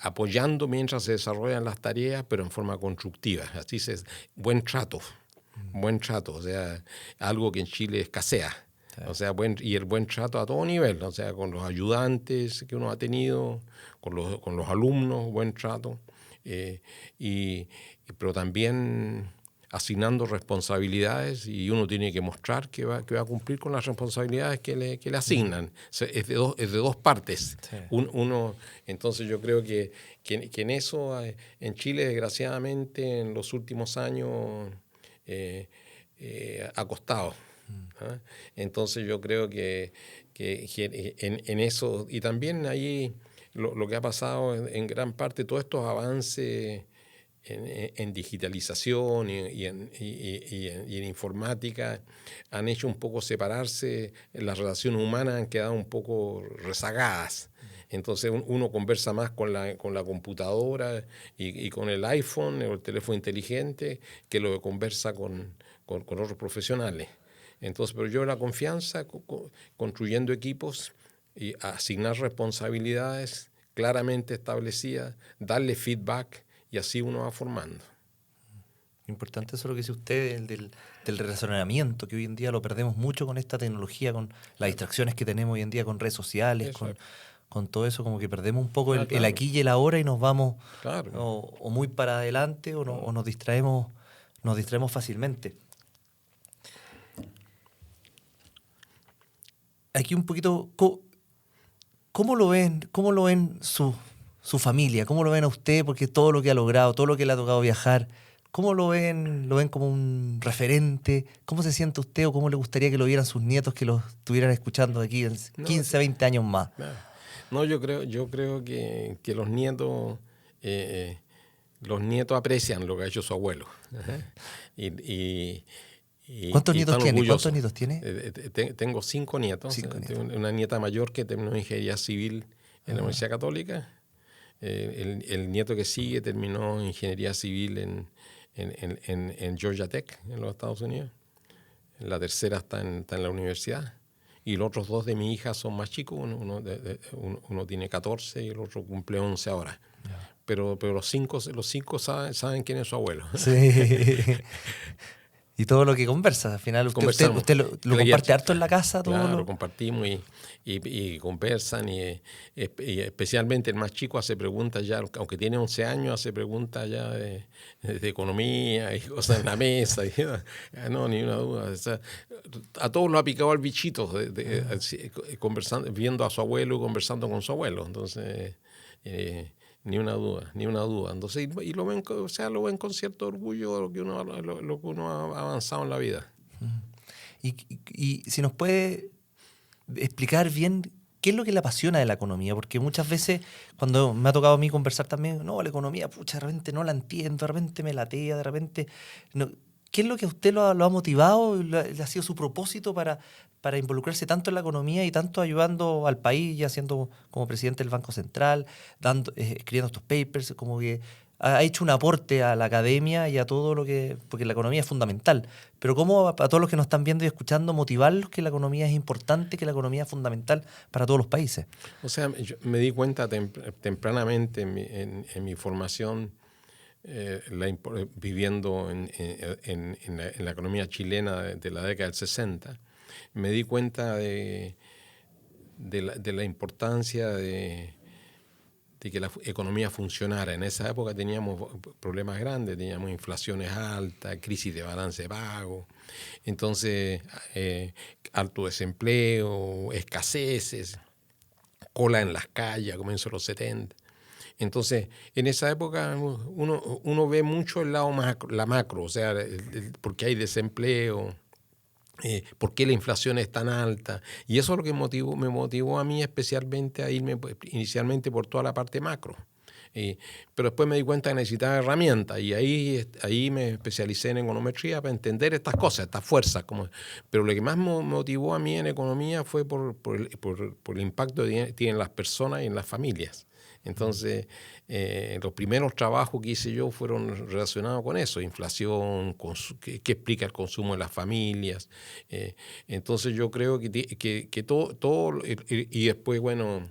apoyando mientras se desarrollan las tareas, pero en forma constructiva. Así buen trato, o sea, algo que en Chile escasea. O sea, el buen trato a todo nivel, o sea, con los ayudantes que uno ha tenido, con los alumnos, buen trato, pero también asignando responsabilidades y uno tiene que mostrar que va a cumplir con las responsabilidades que le asignan. Es de dos partes. Sí. Entonces yo creo que en eso, en Chile, desgraciadamente, en los últimos años ha costado. ¿Ah? Entonces yo creo que en eso, y también ahí lo que ha pasado en gran parte, todos estos avances en digitalización y en informática han hecho un poco separarse, las relaciones humanas han quedado un poco rezagadas. Entonces uno conversa más con la computadora y con el iPhone o el teléfono inteligente que lo que conversa con otros profesionales. Entonces, pero yo la confianza, construyendo equipos y asignar responsabilidades claramente establecidas, darle feedback y así uno va formando. Importante eso lo que dice usted, del relacionamiento, que hoy en día lo perdemos mucho con esta tecnología, con las distracciones que tenemos hoy en día con redes sociales, con todo eso, como que perdemos un poco el aquí y el ahora y nos vamos o muy para adelante o nos distraemos fácilmente. Aquí un poquito, ¿cómo lo ven su familia? ¿Cómo lo ven a usted? Porque todo lo que ha logrado, todo lo que le ha tocado viajar, ¿cómo lo ven? ¿Lo ven como un referente? ¿Cómo se siente usted o cómo le gustaría que lo vieran sus nietos que lo estuvieran escuchando de aquí en 15, 20 años más? No, yo creo que los nietos aprecian lo que ha hecho su abuelo. ¿Cuántos nietos tiene? Tengo 5 nietos. Tengo una nieta mayor que terminó ingeniería civil en la Universidad Católica. El nieto que sigue terminó ingeniería civil en Georgia Tech, en los Estados Unidos. La tercera está en la universidad. Y los otros 2 de mi hija son más chicos. Uno tiene 14 y el otro cumple 11 ahora. pero los cinco saben quién es su abuelo. Sí. Y todo lo que conversa, al final usted lo comparte harto en la casa. Todo claro, compartimos y conversan y especialmente el más chico hace preguntas ya, aunque tiene 11 años, hace preguntas ya de economía y cosas en la mesa. No, ni una duda. O sea, a todos lo ha picado el bichito, conversando, viendo a su abuelo y conversando con su abuelo. Entonces... Ni una duda. Entonces, y lo ven, o sea, lo ven con cierto orgullo lo que uno ha avanzado en la vida. Y si nos puede explicar bien qué es lo que le apasiona de la economía, porque muchas veces cuando me ha tocado a mí conversar también, no, la economía, pucha, de repente no la entiendo, de repente me latea, de repente... No, ¿qué es lo que a usted lo ha motivado, le ha sido su propósito para involucrarse tanto en la economía y tanto ayudando al país, ya siendo como presidente del Banco Central, escribiendo estos papers, como que ha hecho un aporte a la academia y a todo lo que... Porque la economía es fundamental. Pero ¿cómo a todos los que nos están viendo y escuchando motivarlos que la economía es importante, que la economía es fundamental para todos los países? O sea, yo me di cuenta tempranamente en mi formación, viviendo en la economía chilena de la década del 60, me di cuenta de la importancia de que la economía funcionara. En esa época teníamos problemas grandes, teníamos inflaciones altas, crisis de balance de pago, entonces alto desempleo, escaseces, cola en las calles a comienzos de los 70. Entonces, en esa época uno ve mucho el lado la macro, o sea, porque hay desempleo, por qué la inflación es tan alta. Y eso es lo que me motivó a mí especialmente a irme inicialmente por toda la parte macro. Pero después me di cuenta que necesitaba herramientas y ahí me especialicé en econometría para entender estas cosas, estas fuerzas. Pero lo que más me motivó a mí en economía fue por el impacto que tienen las personas y en las familias. Entonces, los primeros trabajos que hice yo fueron relacionados con eso, inflación, qué explica el consumo de las familias. Entonces yo creo que todo y después, bueno,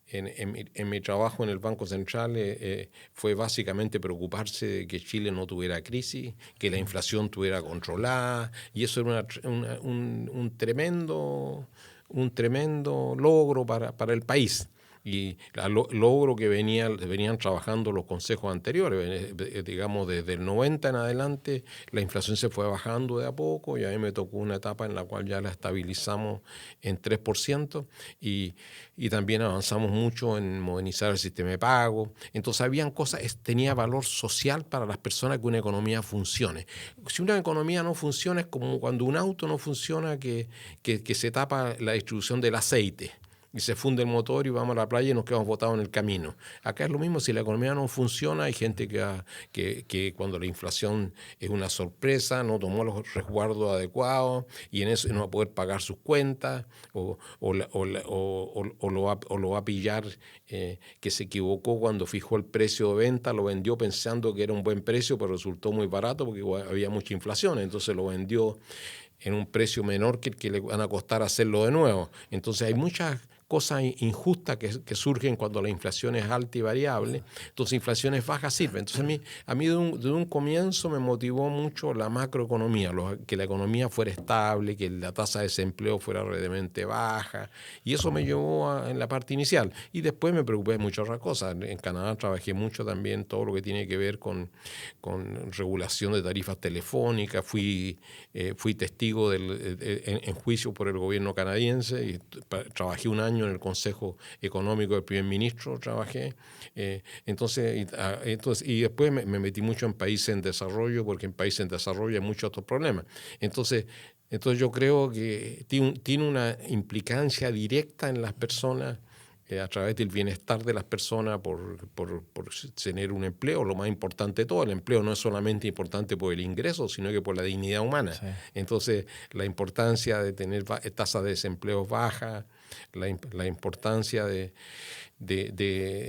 en mi trabajo en el Banco Central fue básicamente preocuparse de que Chile no tuviera crisis, que la inflación estuviera controlada, y eso era un tremendo logro para el país. Y logro que venían trabajando los consejos anteriores, digamos desde el 90 en adelante la inflación se fue bajando de a poco y a mí me tocó una etapa en la cual ya la estabilizamos en 3% y también avanzamos mucho en modernizar el sistema de pago. Entonces habían cosas, tenía valor social para las personas que una economía funcione. Si una economía no funciona es como cuando un auto no funciona que se tapa la distribución del aceite y se funde el motor y vamos a la playa y nos quedamos botados en el camino. Acá es lo mismo, si la economía no funciona, hay gente que cuando la inflación es una sorpresa, no tomó los resguardos adecuados y en eso no va a poder pagar sus cuentas o lo va a pillar que se equivocó cuando fijó el precio de venta, lo vendió pensando que era un buen precio, pero resultó muy barato porque había mucha inflación, entonces lo vendió en un precio menor que el que le van a costar hacerlo de nuevo. Entonces hay muchas cosas injustas que surgen cuando la inflación es alta y variable. Entonces inflaciones bajas sirven. Entonces a mí de un comienzo me motivó mucho la macroeconomía, que la economía fuera estable, que la tasa de desempleo fuera realmente baja, y eso me llevó en la parte inicial. Y después me preocupé de muchas otras cosas. En Canadá trabajé mucho también todo lo que tiene que ver con regulación de tarifas telefónicas, fui testigo en juicio por el gobierno canadiense y trabajé un año en el Consejo Económico del Primer Ministro, trabajé. Entonces, y después me metí mucho en países en desarrollo, porque en países en desarrollo hay muchos otros problemas. Entonces yo creo que tiene una implicancia directa en las personas, a través del bienestar de las personas por tener un empleo. Lo más importante de todo, el empleo no es solamente importante por el ingreso, sino que por la dignidad humana. Sí. Entonces, la importancia de tener tasas de desempleo bajas, la importancia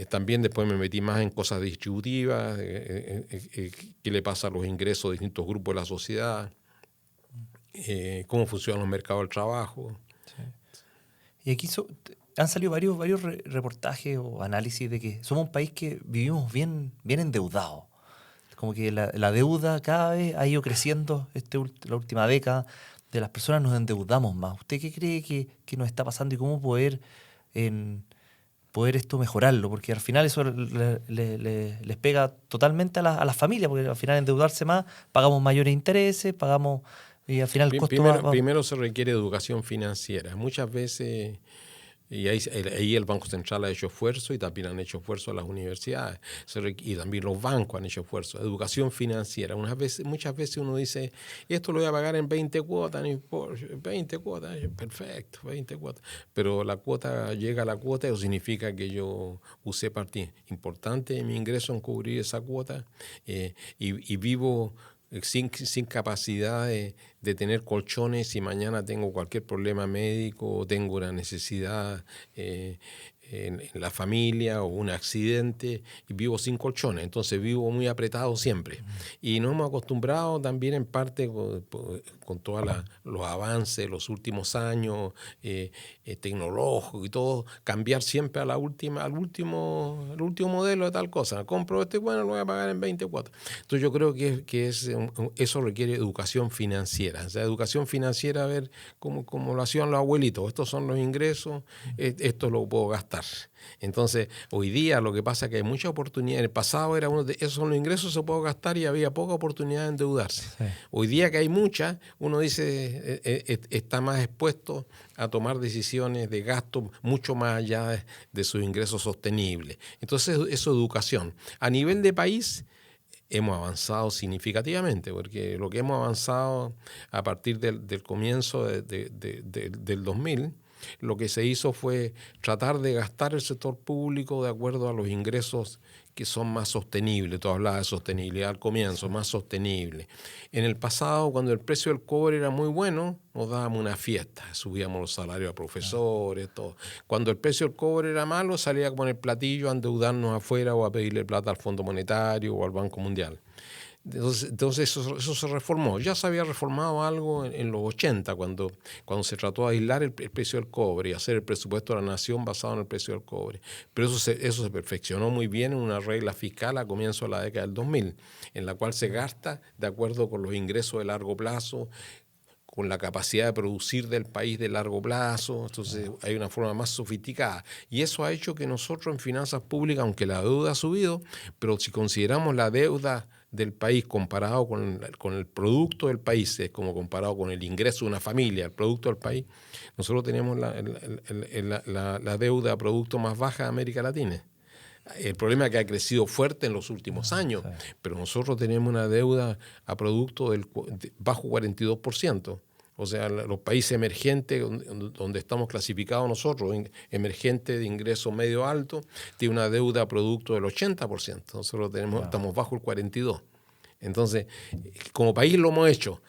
también después me metí más en cosas distributivas, qué le pasa a los ingresos de distintos grupos de la sociedad, cómo funcionan los mercados del trabajo. Sí. Y aquí han salido varios reportajes o análisis de que somos un país que vivimos bien endeudados. Como que la deuda cada vez ha ido creciendo la última década. De las personas nos endeudamos más. ¿Usted qué cree que nos está pasando y cómo poder esto mejorarlo? Porque al final eso les pega totalmente a las familias, porque al final endeudarse más, pagamos mayores intereses, y al final el costo Primero se requiere educación financiera. Muchas veces, y ahí el Banco Central ha hecho esfuerzo y también han hecho esfuerzo las universidades y también los bancos han hecho esfuerzo. Educación financiera. Muchas veces uno dice, esto lo voy a pagar en 20 cuotas, no importa, 20 cuotas, perfecto, 20 cuotas. Pero llega a la cuota, eso significa que yo usé parte importante de mi ingreso en cubrir esa cuota y vivo sin capacidad de tener colchones si mañana tengo cualquier problema médico o tengo una necesidad en la familia o un accidente y vivo sin colchones, entonces vivo muy apretado siempre. Y nos hemos acostumbrado también en parte con todos los avances de los últimos años tecnológicos y todo, cambiar siempre al último modelo de tal cosa. Compro lo voy a pagar en 24. Entonces yo creo que eso requiere educación financiera. O sea, educación financiera, a ver cómo lo hacían los abuelitos. Estos son los ingresos, esto lo puedo gastar. Entonces, hoy día lo que pasa es que hay mucha oportunidad. En el pasado era esos son los ingresos, se puede gastar y había poca oportunidad de endeudarse. Sí. Hoy día que hay mucha, uno dice está más expuesto a tomar decisiones de gasto mucho más allá de sus ingresos sostenibles. Entonces, eso es educación. A nivel de país, hemos avanzado significativamente, porque lo que hemos avanzado a partir del comienzo del 2000, lo que se hizo fue tratar de gastar el sector público de acuerdo a los ingresos que son más sostenibles. Tú hablabas de sostenibilidad al comienzo, más sostenible. En el pasado, cuando el precio del cobre era muy bueno, nos dábamos una fiesta, subíamos los salarios a profesores, todo. Cuando el precio del cobre era malo, salía con el platillo a endeudarnos afuera o a pedirle plata al Fondo Monetario o al Banco Mundial. Entonces eso se reformó. Ya se había reformado algo en los 80, cuando se trató de aislar el precio del cobre y hacer el presupuesto de la nación basado en el precio del cobre. Pero eso se perfeccionó muy bien en una regla fiscal a comienzos de la década del 2000, en la cual se gasta de acuerdo con los ingresos de largo plazo, con la capacidad de producir del país de largo plazo. Entonces hay una forma más sofisticada. Y eso ha hecho que nosotros en finanzas públicas, aunque la deuda ha subido, pero si consideramos la deuda del país comparado con el producto del país, es como comparado con el ingreso de una familia, el producto del país, nosotros tenemos la deuda producto más baja de América Latina. El problema es que ha crecido fuerte en los últimos años, pero nosotros tenemos una deuda a producto bajo 42%. O sea, los países emergentes donde estamos clasificados nosotros, emergentes de ingreso medio alto, tiene una deuda a producto del 80%. Nosotros estamos bajo el 42%. Entonces, como país lo hemos hecho.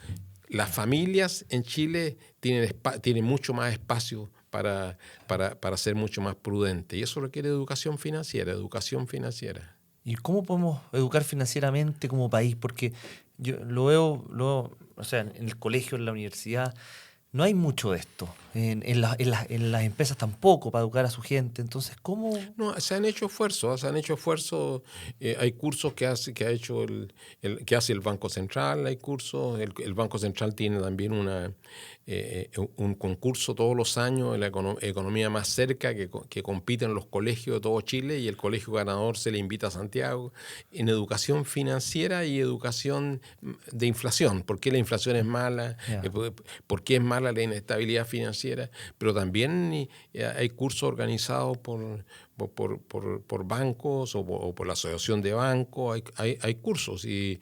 Las familias en Chile tienen mucho más espacio para ser mucho más prudentes. Y eso requiere educación financiera. ¿Y cómo podemos educar financieramente como país? Porque yo lo veo, o sea, en el colegio, en la universidad, no hay mucho de esto. En las empresas tampoco, para educar a su gente. Entonces, ¿cómo? No, se han hecho esfuerzos. Hay cursos que hace el Banco Central, hay cursos. El Banco Central tiene también un concurso todos los años en la economía más cerca que compiten los colegios de todo Chile, y el colegio ganador se le invita a Santiago en educación financiera y educación de inflación. ¿Por qué la inflación es mala? ¿Por qué es mala la inestabilidad financiera? Pero también hay cursos organizados por bancos o por la asociación de bancos. Hay cursos y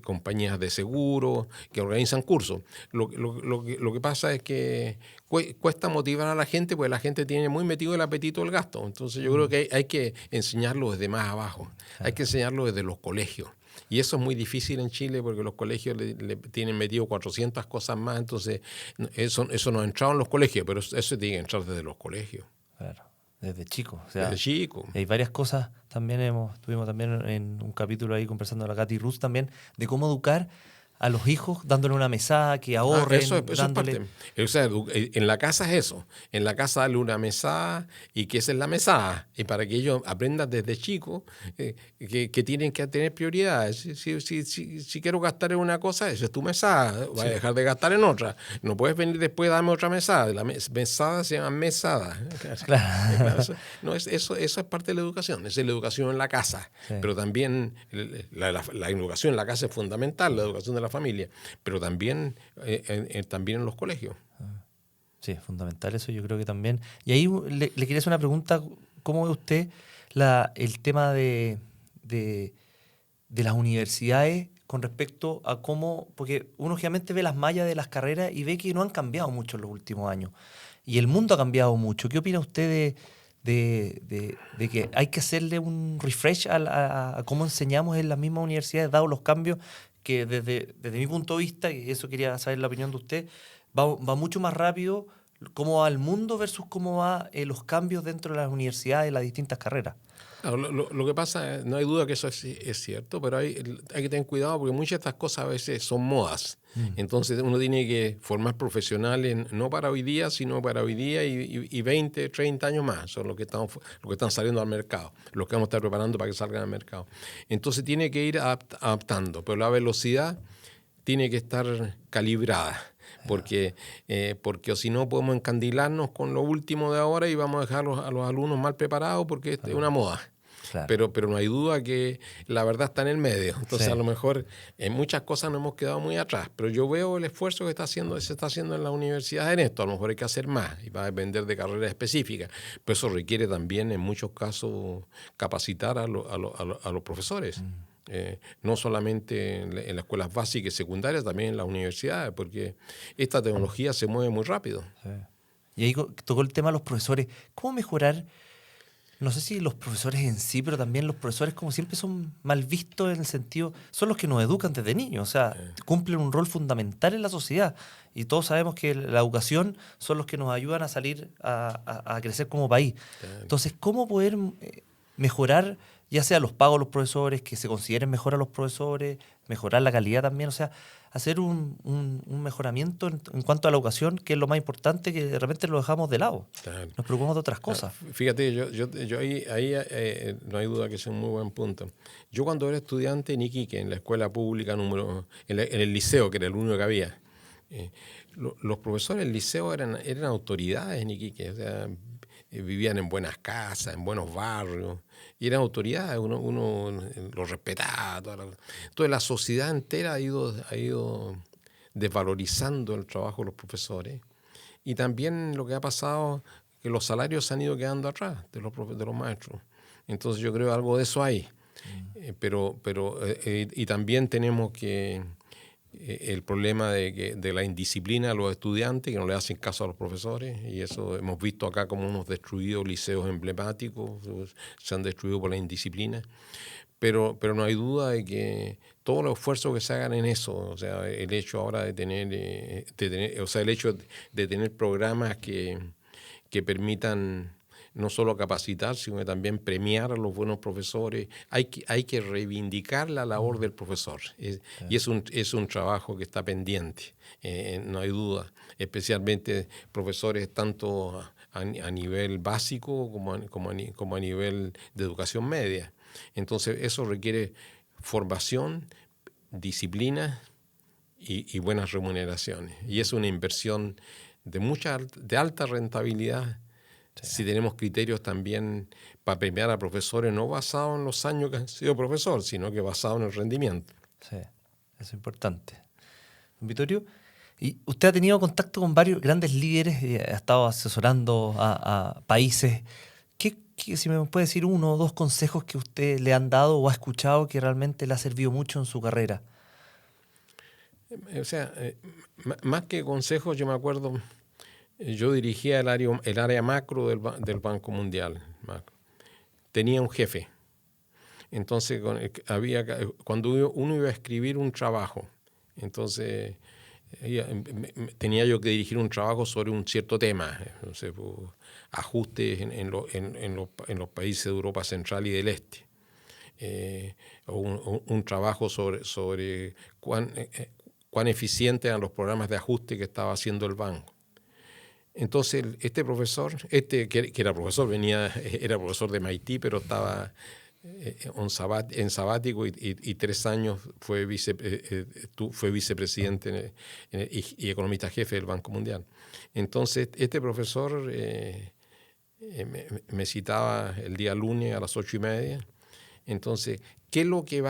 compañías de seguro que organizan cursos. Lo que pasa es que cuesta motivar a la gente, porque la gente tiene muy metido el apetito del gasto. Entonces yo creo que hay que enseñarlo desde más abajo. Hay que enseñarlo desde los colegios. Y eso es muy difícil en Chile, porque los colegios le tienen metido 400 cosas más. Entonces eso no ha entrado en los colegios, pero eso tiene que entrar desde los colegios. Claro. Desde chico. O sea, desde chico. Hay varias cosas. Estuvimos también en un capítulo ahí conversando con la Katy Ruz también, de cómo educar a los hijos, dándole una mesada, que ahorren, eso dándole... es parte. O sea, en la casa es eso. En la casa darle una mesada y que esa es la mesada. Y para que ellos aprendan desde chicos que tienen que tener prioridades. Si quiero gastar en una cosa, esa es tu mesada. Vas a dejar de gastar en otra. No puedes venir después y darme otra mesada. La mesada se llama mesada. Claro. Eso es parte de la educación. Esa es la educación en la casa. Sí. Pero también la educación en la casa es fundamental, la educación de la familia, pero también en los colegios. Sí, es fundamental eso, yo creo que también. Y ahí le quería hacer una pregunta, ¿cómo ve usted el tema de las universidades con respecto a cómo, porque uno generalmente ve las mallas de las carreras y ve que no han cambiado mucho en los últimos años, y el mundo ha cambiado mucho? ¿Qué opina usted de que hay que hacerle un refresh a cómo enseñamos en las mismas universidades, dado los cambios que desde mi punto de vista, y eso quería saber la opinión de usted, va mucho más rápido cómo va el mundo versus cómo va los cambios dentro de las universidades, las distintas carreras? Claro, lo que pasa, no hay duda que eso es cierto, pero hay que tener cuidado porque muchas de estas cosas a veces son modas. Entonces uno tiene que formar profesionales no para hoy día, sino para hoy día y 20, 30 años más. Son los que están saliendo al mercado, los que vamos a estar preparando para que salgan al mercado. Entonces tiene que ir adaptando, pero la velocidad tiene que estar calibrada. Porque o si no podemos encandilarnos con lo último de ahora y vamos a dejar a los alumnos mal preparados porque es una moda. Claro. Pero no hay duda que la verdad está en el medio. Entonces, Sí. a lo mejor en muchas cosas nos hemos quedado muy atrás. Pero yo veo el esfuerzo que se está haciendo en la universidad en esto. A lo mejor hay que hacer más y va a depender de carreras específicas. Pero eso requiere también, en muchos casos, capacitar a los profesores. No solamente en las escuelas básicas y secundarias, también en las universidades, porque esta tecnología se mueve muy rápido. Sí. Y ahí tocó el tema de los profesores. ¿Cómo mejorar? No sé si los profesores en sí, pero también los profesores, como siempre, son mal vistos en el sentido, son los que nos educan desde niños, o sea, cumplen un rol fundamental en la sociedad. Y todos sabemos que la educación son los que nos ayudan a salir a crecer como país. Entonces, ¿cómo poder mejorar, ya sea los pagos de los profesores, que se consideren mejor a los profesores, mejorar la calidad también, o sea, hacer un mejoramiento en cuanto a la educación, que es lo más importante, que de repente lo dejamos de lado? Claro. Nos preocupamos de otras cosas. Fíjate, yo ahí no hay duda que es un muy buen punto. Yo cuando era estudiante en Iquique, en la escuela pública en el liceo, que era el único que había, los profesores del liceo eran autoridades en Iquique, o sea, vivían en buenas casas, en buenos barrios, y eran autoridades, uno los respetaba. Entonces la sociedad entera ha ido desvalorizando el trabajo de los profesores, y también lo que ha pasado que los salarios se han ido quedando atrás de los maestros. Entonces yo creo algo de eso hay. Y también tenemos que el problema de la indisciplina de los estudiantes, que no le hacen caso a los profesores, y eso hemos visto acá como hemos destruido liceos emblemáticos, se han destruido por la indisciplina. Pero no hay duda de que todos los esfuerzos que se hagan en eso, o sea, el hecho ahora de tener el hecho de tener programas que permitan no solo capacitar, sino también premiar a los buenos profesores. Hay que reivindicar la labor del profesor. Y es un trabajo que está pendiente, no hay duda. Especialmente profesores tanto a nivel básico como a nivel de educación media. Entonces eso requiere formación, disciplina y buenas remuneraciones. Y es una inversión de alta rentabilidad. Sí. Si tenemos criterios también para premiar a profesores no basados en los años que han sido profesor, sino que basados en el rendimiento. Sí, eso es importante. Don Vittorio, y usted ha tenido contacto con varios grandes líderes, ha estado asesorando a países. Si me puede decir uno o dos consejos que usted le han dado o ha escuchado que realmente le ha servido mucho en su carrera? O sea, más que consejos, yo me acuerdo... Yo dirigía el área macro del Banco Mundial. Tenía un jefe. Entonces, cuando uno iba a escribir un trabajo, entonces tenía yo que dirigir un trabajo sobre un cierto tema. Entonces, ajustes en los países de Europa Central y del Este. O un trabajo sobre cuán eficientes eran los programas de ajuste que estaba haciendo el banco. Entonces, este profesor, que era profesor, era profesor de MIT, pero estaba en sabático y 3 años fue vicepresidente y economista jefe del Banco Mundial. Entonces, este profesor me citaba el día lunes a las 8:30. Entonces, ¿qué es lo que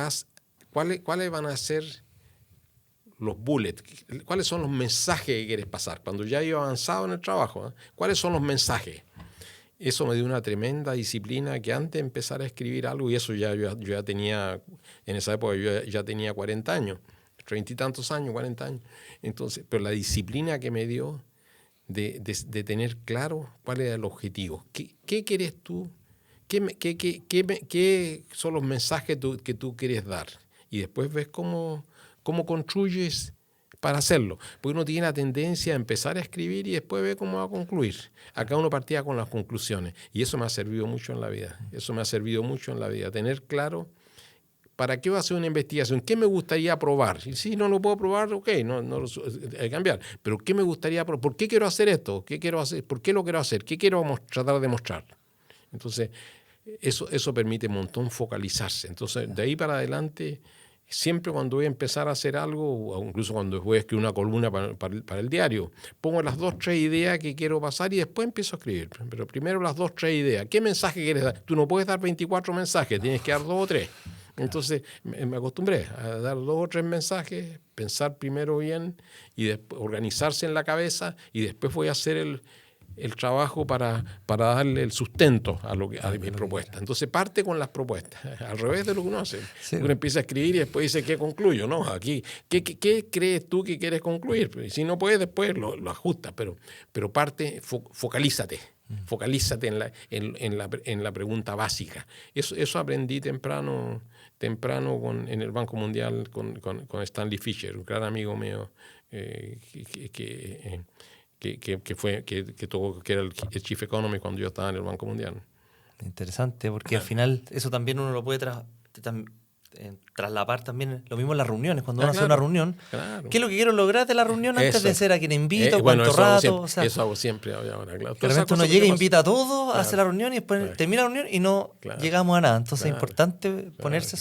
cuáles van a ser los bullets? ¿Cuáles son los mensajes que quieres pasar? Cuando ya iba avanzado en el trabajo, ¿cuáles son los mensajes? Eso me dio una tremenda disciplina que antes de empezar a escribir algo, y eso yo ya tenía, en esa época yo ya tenía 40 años, 30 y tantos años, 40 años. Entonces, pero la disciplina que me dio de tener claro cuál era el objetivo. ¿Qué quieres tú? ¿Qué son los mensajes que tú quieres dar? Y después ves cómo construyes para hacerlo. Porque uno tiene la tendencia a empezar a escribir y después ve cómo va a concluir. Acá uno partía con las conclusiones. Y eso me ha servido mucho en la vida. Tener claro para qué va a hacer una investigación. ¿Qué me gustaría probar? Y si no lo puedo probar, ok, no hay que cambiar. Pero ¿qué me gustaría probar? ¿Por qué quiero hacer esto? ¿Qué quiero hacer? ¿Por qué lo quiero hacer? ¿Qué quiero tratar de mostrar? Entonces, eso permite un montón focalizarse. Entonces, de ahí para adelante, siempre cuando voy a empezar a hacer algo, o incluso cuando voy a escribir una columna para el diario, pongo las 2 o 3 ideas que quiero pasar y después empiezo a escribir. Pero primero las 2 o 3 ideas. ¿Qué mensaje quieres dar? Tú no puedes dar 24 mensajes, tienes que dar 2 o 3. Entonces me acostumbré a dar 2 o 3 mensajes, pensar primero bien y después organizarse en la cabeza, y después voy a hacer el trabajo para darle el sustento a mi propuesta. Entonces parte con las propuestas, al revés de lo que uno hace. Sí. Uno empieza a escribir y después dice, ¿qué concluyo? No, aquí, ¿qué crees tú que quieres concluir? Y si no puedes, después lo ajustas, pero parte, focalízate. Focalízate en la pregunta básica. Eso aprendí temprano en el Banco Mundial con Stanley Fischer, un gran amigo mío que era el Chief Economist cuando yo estaba en el Banco Mundial. Interesante, porque al final eso también uno lo puede traslapar también, lo mismo en las reuniones, cuando uno hace una reunión. Claro. ¿Qué es lo que quiero lograr de la reunión antes de ser a quien invito, cuánto rato? Eso hago siempre ahora, claro. De repente uno llega e invita a todos, claro, hace la reunión y después termina la reunión y no llegamos a nada. Entonces es importante ponerse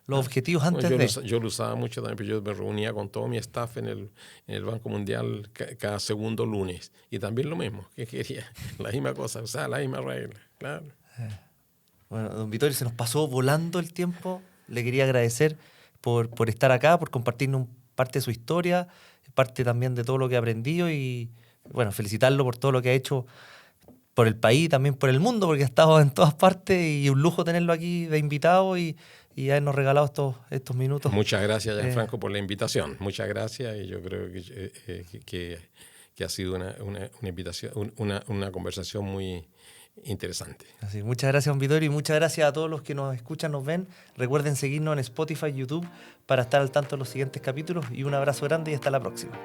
los objetivos antes yo lo usaba mucho también, pero yo me reunía con todo mi staff en el Banco Mundial cada segundo lunes. Y también lo mismo, que quería la misma cosa, o sea, la misma regla, claro. Bueno, don Vittorio, se nos pasó volando el tiempo. Le quería agradecer por estar acá, por compartirnos parte de su historia, parte también de todo lo que ha aprendido, y bueno, felicitarlo por todo lo que ha hecho por el país, también por el mundo, porque ha estado en todas partes, y un lujo tenerlo aquí de invitado y habernos regalado estos minutos. Muchas gracias, Gianfranco, por la invitación. Muchas gracias, y yo creo que ha sido una invitación, una conversación muy interesante. Así, muchas gracias, don Vittorio, y muchas gracias a todos los que nos escuchan, nos ven. Recuerden seguirnos en Spotify, YouTube, para estar al tanto de los siguientes capítulos, y un abrazo grande y hasta la próxima.